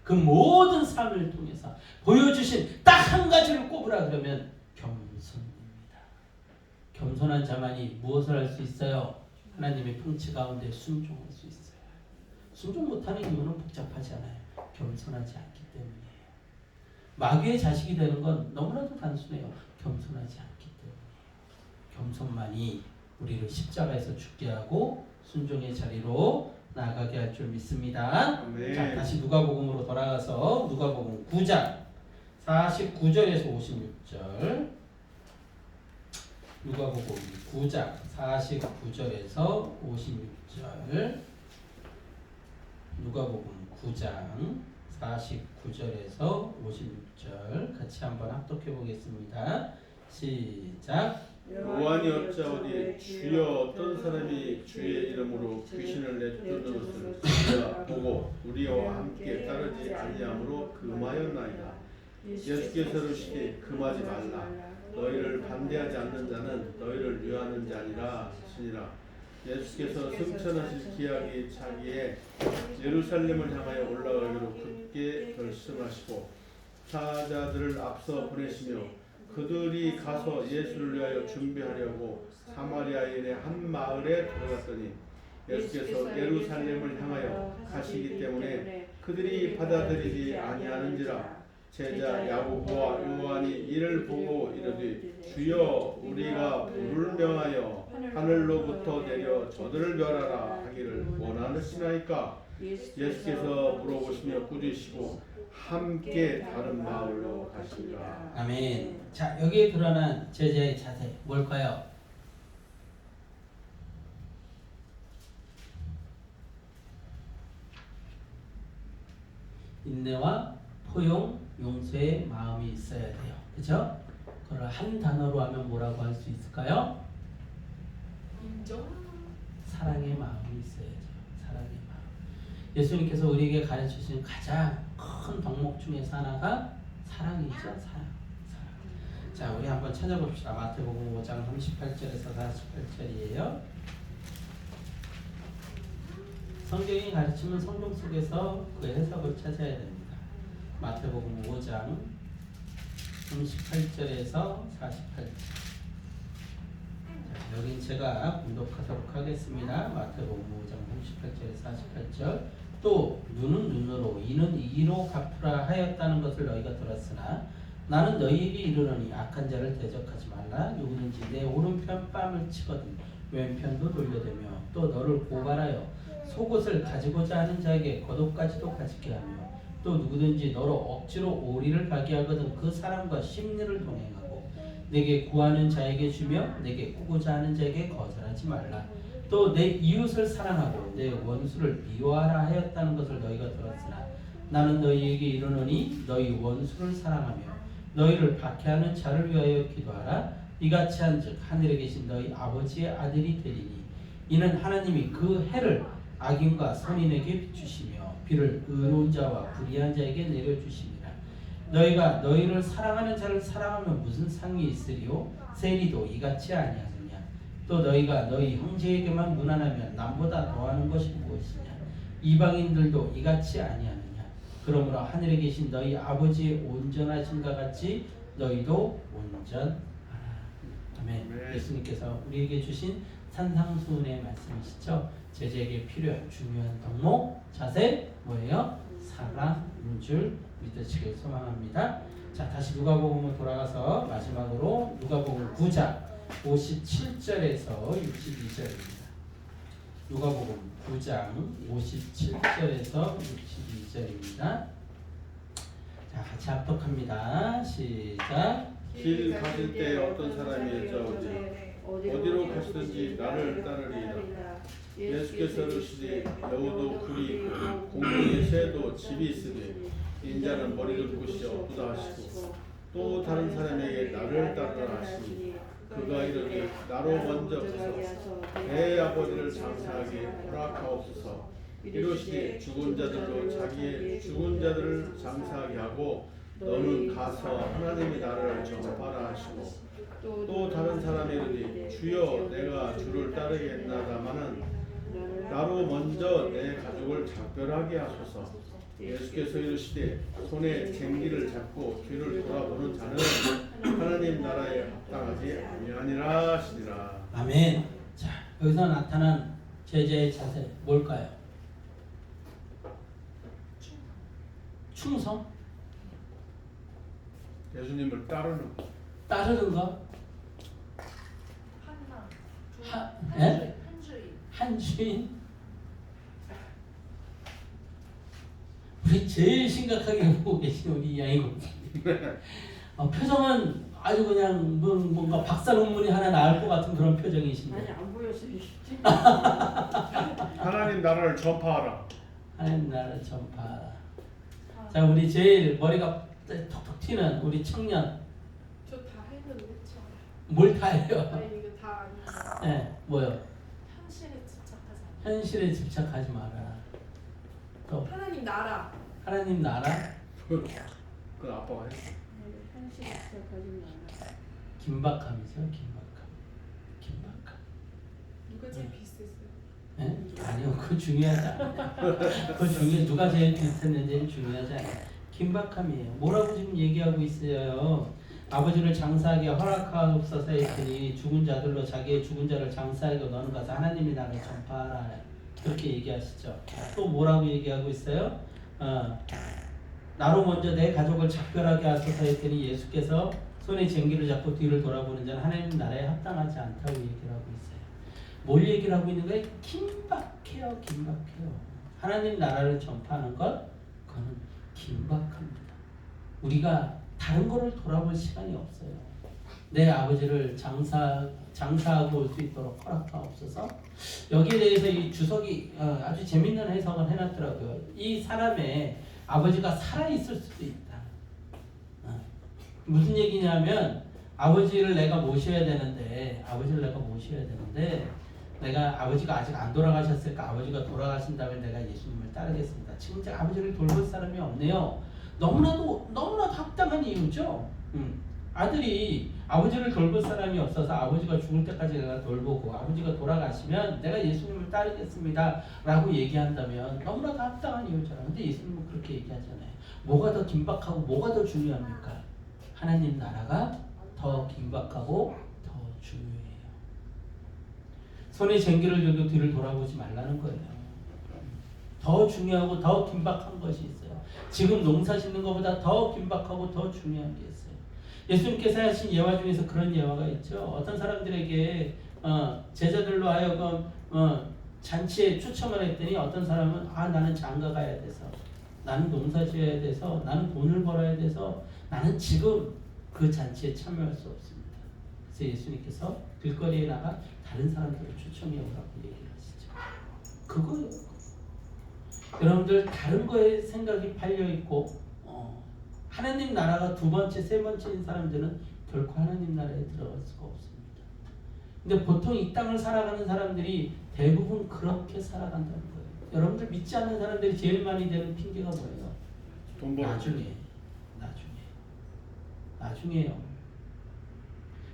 그 모든 삶을 통해서 보여주신 딱 한 가지를 꼽으라 그러면 겸손입니다. 겸손한 자만이 무엇을 할 수 있어요? 하나님의 통치 가운데 순종할 수 있어요. 순종 못하는 이유는 복잡하지 않아요. 겸손하지 않기 때문이에요. 마귀의 자식이 되는 건 너무나도 단순해요. 겸손하지 않기 때문이에요. 겸손만이 우리를 십자가에서 죽게 하고 순종의 자리로 나가게 할 줄 믿습니다. 아멘. 자, 다시 누가복음으로 돌아가서 누가복음 9장 49절에서 56절. 누가복음 9장 49절에서 56절. 누가복음 9장 49절에서 56절 같이 한번 합독해 보겠습니다. 시작. 요한이 여짜오되 주여 어떤 사람이 주의 이름으로 귀신을 내쫓는 것을 우리가 보고 우리와 함께 따르지 아니함으로 금하였나이다. 예수께서 이르시되 금하지 말라. 너희를 반대하지 않는 자는 너희를 위하는 자니라 하시니라. 예수께서 승천하실 기약이 차기에 예루살렘을 향하여 올라가기로 굳게 결심하시고 사자들을 앞서 보내시며 그들이 가서 예수를 위하여 준비하려고 사마리아인의 한 마을에 들어갔더니 예수께서 예루살렘을 향하여 가시기 때문에 그들이 받아들이지 아니하는지라. 제자 야고보와 요한이 이를 보고 이르되 주여 우리가 불을 명하여 하늘로부터 내려 저들을 멸하라 하기를 원하시나이까. 예수께서 물어보시며 꾸짖으시고 함께 다른 마을로 가시니라. 아멘. 자, 여기에 드러난 제자의 자세 뭘까요? 인내와 포용, 용서의 마음이 있어야 돼요. 그죠? 그걸 한 단어로 하면 뭐라고 할 수 있을까요? 인정. 사랑의 마음이 있어야죠. 사랑의 마음. 예수님께서 우리에게 가르치신 가장 큰 덕목 중에서 하나가 사랑이죠. 사랑. 자, 우리 한번 찾아봅시다. 마태복음 5장 38절에서 48절이에요. 성경이 가르치면 성경 속에서 그 해석을 찾아야 됩니다. 마태복음 5장 38절에서 48절. 여긴 제가 분독하도록 하겠습니다. 마태복음 5장 38절에서 48절. 또 눈은 눈으로 이는 이로 갚으라 하였다는 것을 너희가 들었으나 나는 너희에게 이르노니 악한 자를 대적하지 말라. 누구든지 내 오른편 뺨을 치거든 왼편도 돌려대며 또 너를 고발하여 속옷을 가지고자 하는 자에게 겉옷까지도 가지게 하며 또 누구든지 너로 억지로 오리를 가게 하거든 그 사람과 심리를 동행하고 내게 구하는 자에게 주며 내게 꾸고자 하는 자에게 거절하지 말라. 또 내 이웃을 사랑하고 내 원수를 미워하라 하였다는 것을 너희가 들었으나 나는 너희에게 이르노니 너희 원수를 사랑하며 너희를 박해하는 자를 위하여 기도하라. 이같이 한즉 하늘에 계신 너희 아버지의 아들이 되리니 이는 하나님이 그 해를 악인과 선인에게 비추시며 비를 의로운 자와 불의한 자에게 내려주심이라. 너희가 너희를 사랑하는 자를 사랑하면 무슨 상이 있으리요? 세리도 이같이 아니하느냐. 또 너희가 너희 형제에게만 무난하면 남보다 더하는 것이 무엇이냐. 이방인들도 이같이 아니하느냐. 그러므로 하늘에 계신 너희 아버지의 온전하심과 같이 너희도 온전하라. 아멘. 아멘. 예수님께서 우리에게 주신 산상수훈의 말씀이시죠. 제자에게 필요한 중요한 덕목, 자세 뭐예요? 사랑인 줄 믿으시길 소망합니다. 자, 다시 누가복음으로 돌아가서 마지막으로 누가복음 9장 57절에서 62절입니다. 누가복음 9장 57절에서 62절입니다. 자, 같이 합독합니다. 시작. 길 가실 때 어떤 사람이 여짜오되 어디로 가시든지 나를 따르리이다. 예수께서 이르시되 여우도 굴이 있고 공중의 새도 집이 있으니 인자는 머리를 곳이 없도다 하시고 또 다른 사람에게 나를 따르라 하시니 그가 이르되 나로 먼저 가서 내 아버지를 장사하게 허락하옵소서. 이르시되 죽은 자들로 자기의 죽은 자들을 장사하게 하고 너는 가서 하나님의 나라를 전파하라 하시고 또 다른 사람이 이르되 주여 내가 주를 따르겠나다마는 나로 먼저 내 가족을 작별하게 하소서. 예수께서 이르시되 손에 쟁기를 잡고 뒤를 돌아보는 자는 하나님 나라에 합당하지 아니하니라 하시니라. 아멘. 자, 여기서 나타난 제자의 자세 뭘까요? 충성? 예수님을 따르는 것. 따르는 거? 예? 한주인. 한주인? 우리 제일 심각하게 보고 계신 우리 양이고 표정은 아주 그냥 뭔가 박사 논문이 하나 나올 것 같은 그런 표정이신데 아니 안 보여서 쉽지. 하나님 나라를 전파하라. 하나님 나라를 전파하라. 자, 우리 제일 머리가 톡톡 튀는 우리 청년 저 다 했는데 참. 뭘 다 해요? 아니 이거 다 아니야. 네, 뭐요? 현실에 집착하지 않아. 현실에 집착하지 마라. 또 하나님 나라. 하나님 나라 그건 아빠가 했어. 현실에 시작하지 마라. 긴박함이죠. 긴박함. 누가 제일 비슷했어요? 네? 아니요, 그거 중요하지 않아요. 누가 제일 비슷했는지는 중요하지 않아요. 긴박함이에요. 뭐라고 지금 얘기하고 있어요? 아버지를 장사하게 허락하옵소서 했더니 죽은 자들로 자기의 죽은 자를 장사하게 너는 가서 하나님의 나라를 전파하라. 그렇게 얘기하시죠. 또 뭐라고 얘기하고 있어요? 나로 먼저 내 가족을 작별하게 하소서 했더니 예수께서 손에 쟁기를 잡고 뒤를 돌아보는 자는 하나님 나라에 합당하지 않다고 얘기를 하고 있어요. 뭘 얘기를 하고 있는 거예요? 긴박해요. 하나님 나라를 전파하는 것, 그거는 긴박합니다. 우리가 다른 거를 돌아볼 시간이 없어요. 내 아버지를 장사하고 올 수 있도록 허락하옵소서. 여기에 대해서 이 주석이 아주 재밌는 해석을 해놨더라고요. 이 사람의 아버지가 살아있을 수도 있다. 무슨 얘기냐면 아버지를 내가 모셔야 되는데 내가 아버지가 아직 안 돌아가셨을까? 아버지가 돌아가신 다음에 내가 예수님을 따르겠습니다. 지금 제가 아버지를 돌볼 사람이 없네요. 너무나도 합당한 이유죠. 아들이 아버지를 돌볼 사람이 없어서 아버지가 죽을 때까지 내가 돌보고 아버지가 돌아가시면 내가 예수님을 따르겠습니다 라고 얘기한다면 너무나도 합당한 이유잖아요. 근데 예수님은 그렇게 얘기하잖아요. 뭐가 더 긴박하고 뭐가 더 중요합니까? 하나님 나라가 더 긴박하고 더 중요해요. 손에 쟁기를 들고 뒤를 돌아보지 말라는 거예요. 더 중요하고 더 긴박한 것이 있어요. 지금 농사 짓는 것보다 더 긴박하고 더 중요한 게 있어요. 예수님께서 하신 예화 중에서 그런 예화가 있죠. 어떤 사람들에게 제자들로 하여금 잔치에 초청을 했더니 어떤 사람은 나는 장가 가야 돼서, 나는 농사 지어야 돼서, 나는 돈을 벌어야 돼서 나는 지금 그 잔치에 참여할 수 없습니다. 그래서 예수님께서 길거리에 나가 다른 사람들을 초청해 오라고 얘기를 하시죠. 그거예요. 여러분들 다른 거에 생각이 팔려 있고 하나님 나라가 두 번째, 세 번째인 사람들은 결코 하나님 나라에 들어갈 수가 없습니다. 근데 보통 이 땅을 살아가는 사람들이 대부분 그렇게 살아간다는 거예요. 여러분들 믿지 않는 사람들이 제일 많이 되는 핑계가 뭐예요? 돈 벌기. 나중에요.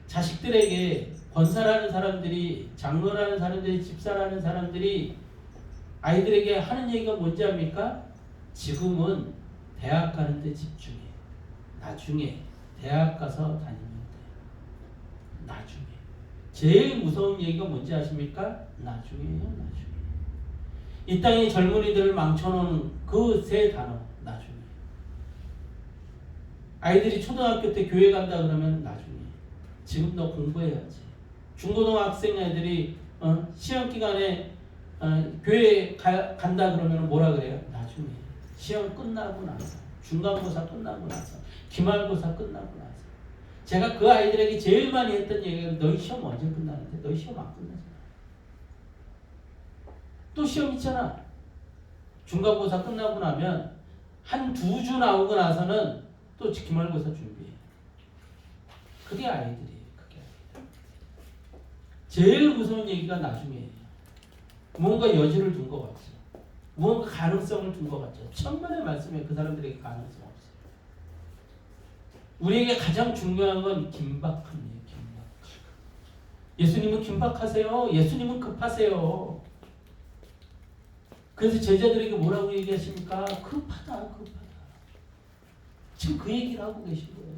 자식들에게 권사라는 사람들이, 장로라는 사람들이, 집사라는 사람들이 아이들에게 하는 얘기가 뭔지 압니까? 지금은 대학 가는데 집중해. 나중에 대학 가서 다니면 돼. 나중에. 제일 무서운 얘기가 뭔지 아십니까? 나중에요. 이 땅의 젊은이들을 망쳐놓은 그 세 단어. 나중에. 아이들이 초등학교 때 교회 간다 그러면 나중에. 지금 너 공부해야지. 중고등학생 애들이 시험 기간에 교회 간다 그러면 뭐라 그래요? 나중에. 시험 끝나고 나서, 중간고사 끝나고 나서, 기말고사 끝나고 나서. 제가 그 아이들에게 제일 많이 했던 얘기가 너희 시험 언제 끝나는데? 너희 시험 안 끝나잖아. 또 시험 있잖아. 중간고사 끝나고 나면 한 2주 나오고 나서는 또 기말고사 준비해. 그게 아이들이에요. 제일 무서운 얘기가 나중에예요. 무언가 여지를 둔 것 같죠. 무언가 가능성을 둔 것 같죠. 천만의 말씀에 그 사람들에게 가능성 없어요. 우리에게 가장 중요한 건 긴박함이에요. 예수님은 긴박하세요. 예수님은 급하세요. 그래서 제자들에게 뭐라고 얘기하십니까? 급하다. 지금 그 얘기를 하고 계신 거예요.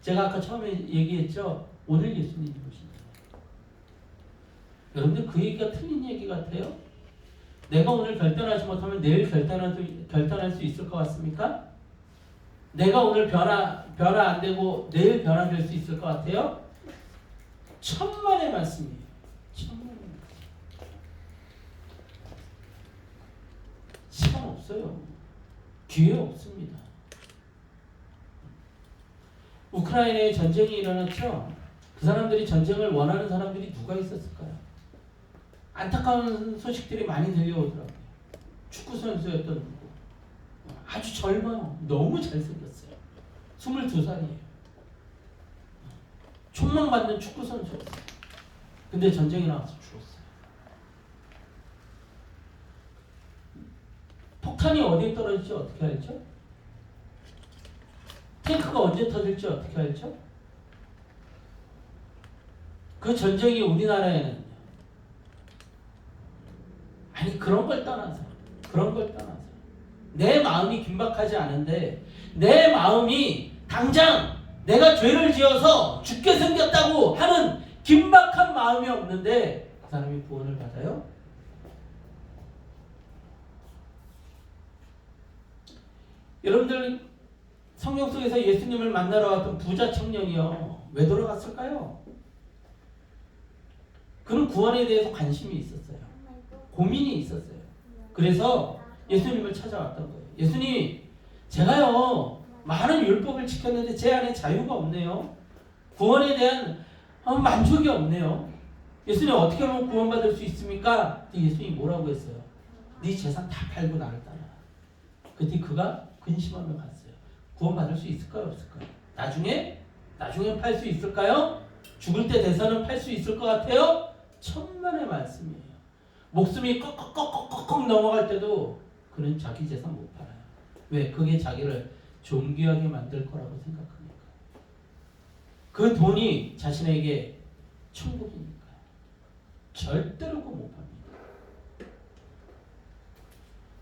제가 아까 처음에 얘기했죠. 오늘 예수님이 오신다. 여러분들 그 얘기가 틀린 얘기 같아요? 내가 오늘 결단하지 못하면 내일 결단할 수 있을 것 같습니까? 내가 오늘 변화 안 되고 내일 변화될 수 있을 것 같아요? 천만의 말씀이에요. 천만에 시간 없어요. 기회 없습니다. 우크라이나에 전쟁이 일어났죠. 그 사람들이 전쟁을 원하는 사람들이 누가 있었을까요? 안타까운 소식들이 많이 들려오더라고요. 축구 선수였던 누구, 아주 젊어요. 너무 잘생겼어요. 22살이에요. 촉망받는 축구 선수였어요. 근데 전쟁이 나와서 죽었어요. 폭탄이 어디에 떨어질지 어떻게 알죠? 탱크가 언제 터질지 어떻게 알죠? 그 전쟁이 우리나라에는 아니 그런 걸 떠나서 내 마음이 긴박하지 않은데 내 마음이 당장 내가 죄를 지어서 죽게 생겼다고 하는 긴박한 마음이 없는데 그 사람이 구원을 받아요? 여러분들 성경 속에서 예수님을 만나러 왔던 부자 청년이요 왜 돌아갔을까요? 그는 구원에 대해서 관심이 있었어요. 고민이 있었어요. 그래서 예수님을 찾아왔던 거예요. 예수님, 제가요 많은 율법을 지켰는데 제 안에 자유가 없네요. 구원에 대한 만족이 없네요. 예수님 어떻게 하면 구원받을 수 있습니까? 예수님이 뭐라고 했어요? 네 재산 다 팔고 나를 따라. 그때 그가 근심하며 갔어요. 구원받을 수 있을까요? 없을까요? 나중에 팔 수 있을까요? 죽을 때 돼서는 팔 수 있을 것 같아요? 천만의 말씀이에요. 목숨이 꺽꺽꺽꺽꺽 넘어갈 때도 그는 자기 재산 못 팔아요. 왜? 그게 자기를 존귀하게 만들 거라고 생각하니까. 그 돈이 자신에게 천국이니까. 절대로 그거 못 팝니다.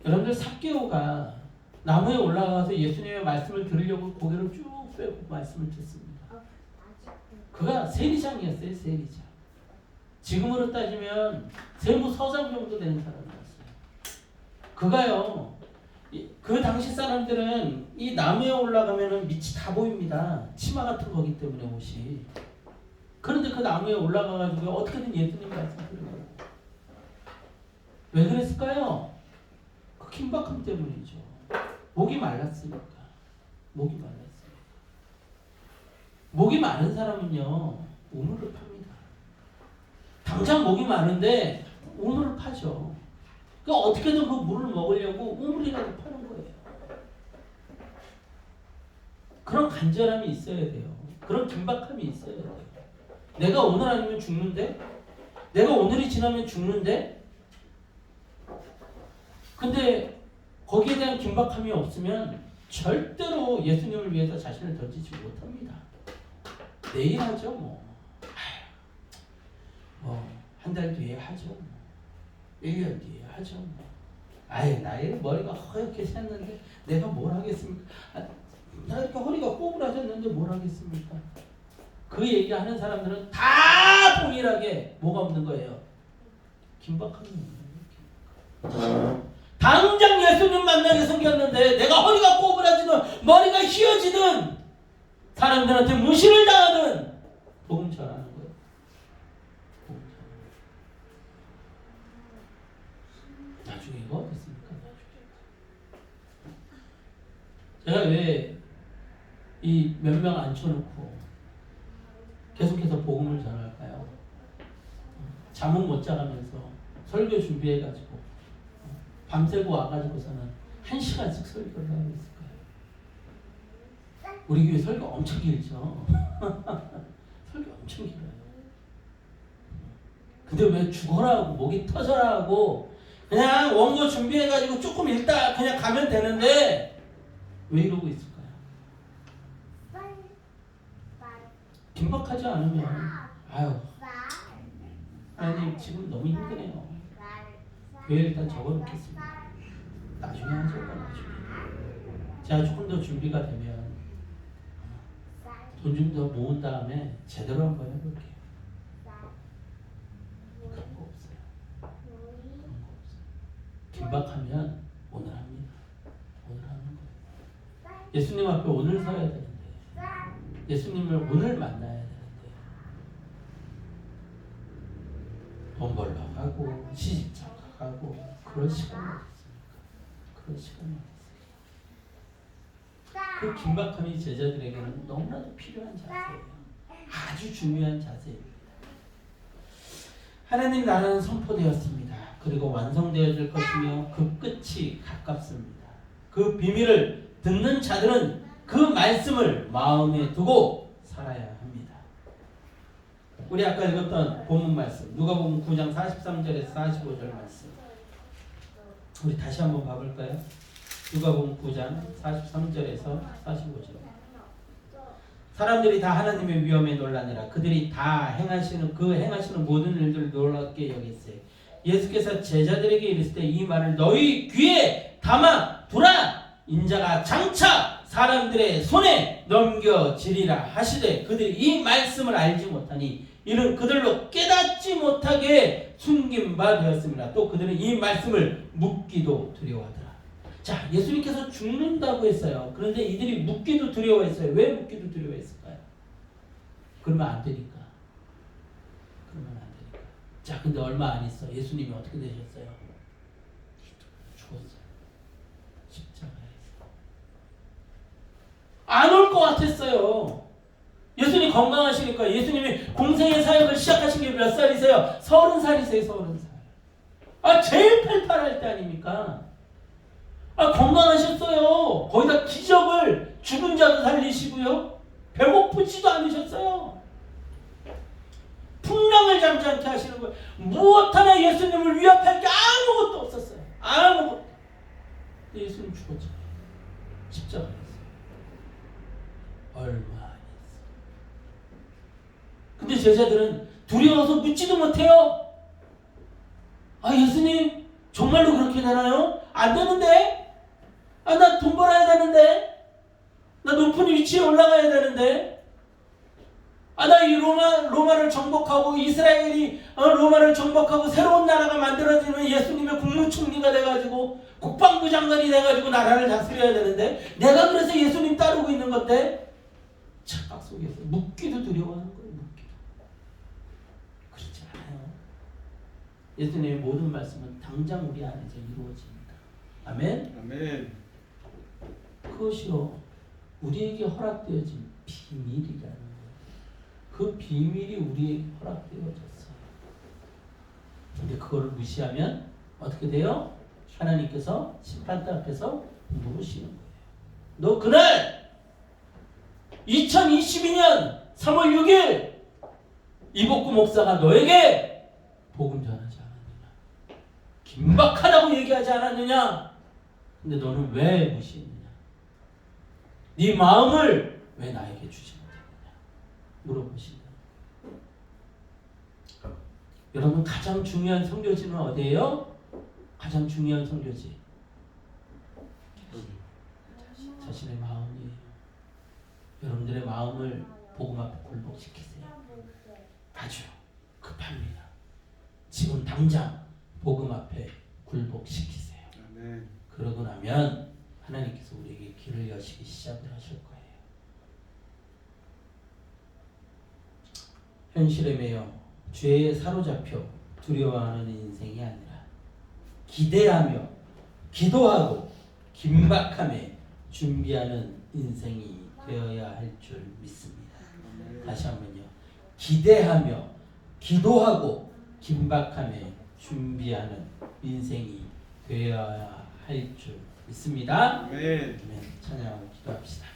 여러분들 삭개오가 나무에 올라가서 예수님의 말씀을 들으려고 고개를 쭉 빼고 말씀을 듣습니다. 그가 세리장이었어요. 세리장. 지금으로 따지면 세무서장 정도 되는 사람이었어요. 그가요. 그 당시 사람들은 이 나무에 올라가면은 밑이 다 보입니다. 치마 같은 거기 때문에 옷이. 그런데 그 나무에 올라가가지고 어떻게든 예수님 말씀 들으려고. 왜 그랬을까요? 그 긴박함 때문이죠. 목이 말랐으니까. 목이 마른 사람은요 우물을 팝니다. 당장 목이 마른데 우물을 파죠. 그러니까 어떻게든 그 물을 먹으려고 우물이라도 파는 거예요. 그런 간절함이 있어야 돼요. 그런 긴박함이 있어야 돼요. 내가 오늘 아니면 죽는데? 내가 오늘이 지나면 죽는데? 근데 거기에 대한 긴박함이 없으면 절대로 예수님을 위해서 자신을 던지지 못합니다. 내일 하죠 한 달 뒤에 하죠 1년 뒤에 하죠 나의 머리가 허옇게 샜는데 내가 뭘 하겠습니까? 나 이렇게 허리가 꼬부라졌는데 뭘 하겠습니까? 그 얘기하는 사람들은 다 동일하게 뭐가 없는 거예요? 긴박함이 없는 거예요. 당장 예수님 만나게 생겼는데 내가 허리가 꼬부라지든 머리가 휘어지든 사람들한테 무시를 당하든 복음 전하는 거예요. 나중에 이거 어떻습니까? 제가 왜 이 몇 명 앉혀놓고 계속해서 복음을 전할까요? 잠은 못 자가면서 설교 준비해가지고 밤새고 와가지고서는 1시간씩 설교를 하고 있을 거예요. 우리 교회 설교 엄청 길죠. 설교 엄청 길어요. 근데 왜 죽어라 하고 목이 터져라 하고 그냥 원고 준비해가지고 조금 읽다 그냥 가면 되는데 왜 이러고 있을까요? 긴박하지 않으면 하나님 지금 너무 힘드네요. 교회 일단 적어놓겠습니다. 나중에 하죠. 나중에. 제가 조금 더 준비가 되면 돈 좀 더 모은 다음에 제대로 한번 해볼게요. 그런 거 없어요. 긴박하면 오늘 합니다. 오늘 하는 거예요. 예수님 앞에 오늘 서야 되는데 예수님을 오늘 만나야 되는데 돈 벌러 가고 시집 장가 가고 그럴 시간이 어딨습니까? 그럴 시간이 어딨어요? 그 긴박함이 제자들에게는 너무나도 필요한 자세예요. 아주 중요한 자세입니다. 하나님 나라는 선포되었습니다. 그리고 완성되어질 것이며 그 끝이 가깝습니다. 그 비밀을 듣는 자들은 그 말씀을 마음에 두고 살아야 합니다. 우리 아까 읽었던 본문 말씀 누가복음 9장 43절에서 45절 말씀 우리 다시 한번 봐볼까요? 누가복음 9장 43절에서 45절 사람들이 다 하나님의 위엄에 놀라니라. 그들이 다 행하시는 모든 일들을 놀랍게 여겼어요. 예수께서 제자들에게 이르시되 이 말을 너희 귀에 담아 두라. 인자가 장차 사람들의 손에 넘겨지리라 하시되 그들이 이 말씀을 알지 못하니 이는 그들로 깨닫지 못하게 숨긴 바 되었습니다. 또 그들은 이 말씀을 묻기도 두려워하더라. 자, 예수님께서 죽는다고 했어요. 그런데 이들이 묻기도 두려워했어요. 왜 묻기도 두려워했을까요? 그러면 안 되니까. 자, 근데 얼마 안 있어. 예수님이 어떻게 되셨어요? 죽었어요. 십자가에서. 안 올 것 같았어요. 예수님 건강하시니까. 예수님이 공생의 사역을 시작하신 게 몇 살이세요? 30살이세요. 30살. 아, 제일 팔팔할 때 아닙니까? 아, 건강하셨어요. 거기다 기적을 죽은 자도 살리시고요. 배고프지도 않으셨어요. 풍랑을 잠잠케 하시는 거예요. 무엇 하나 예수님을 위협할 게 아무것도 없었어요. 아무것도. 예수님 죽었잖아요. 십자가에서. 얼마 안 했어요. 근데 제자들은 두려워서 묻지도 못해요. 아, 예수님 정말로 그렇게 되나요? 안 되는데? 아, 나 돈 벌어야 되는데? 나 높은 위치에 올라가야 되는데? 아, 나 이 로마를 정복하고 이스라엘이 로마를 정복하고 새로운 나라가 만들어지면 예수님의 국무총리가 돼가지고 국방부 장관이 돼가지고 나라를 다스려야 되는데 내가 그래서 예수님 따르고 있는 건데 착각 속에서 묻기도 두려워하는 거예요. 묻기도. 그렇지 않아요. 예수님의 모든 말씀은 당장 우리 안에서 이루어집니다. 아멘. 아멘. 그것이요 우리에게 허락되어진 비밀이라는 거예요. 그 비밀이 우리에게 허락되어졌어요. 근데 그걸 무시하면 어떻게 돼요? 하나님께서 심판대 앞에서 물으시는 거예요. 너 그날 2022년 3월 6일 이복구 목사가 너에게 복음 전하지 않았느냐? 긴박하다고 얘기하지 않았느냐? 근데 너는 왜 무시했느냐? 네 마음을 왜 나에게 주지 못했느냐? 물어보신다. 여러분 가장 중요한 선교지는 어디예요? 가장 중요한 선교지 자신의 마음이에요. 여러분들의 마음을 복음 앞에 굴복시키세요. 아주 급합니다. 지금 당장 복음 앞에 굴복시키세요. 아멘. 그러고 나면 하나님께서 우리에게 길을 여시기 시작을 하실 거예요. 현실에 매여 죄에 사로잡혀 두려워하는 인생이 아니라 기대하며 기도하고 긴박함에 준비하는 인생이 되어야 할 줄 믿습니다. 다시 한번요. 기대하며 기도하고 긴박함에 준비하는 인생이 되어야 할 줄 믿습니다. 아멘. 찬양하고 기도합시다.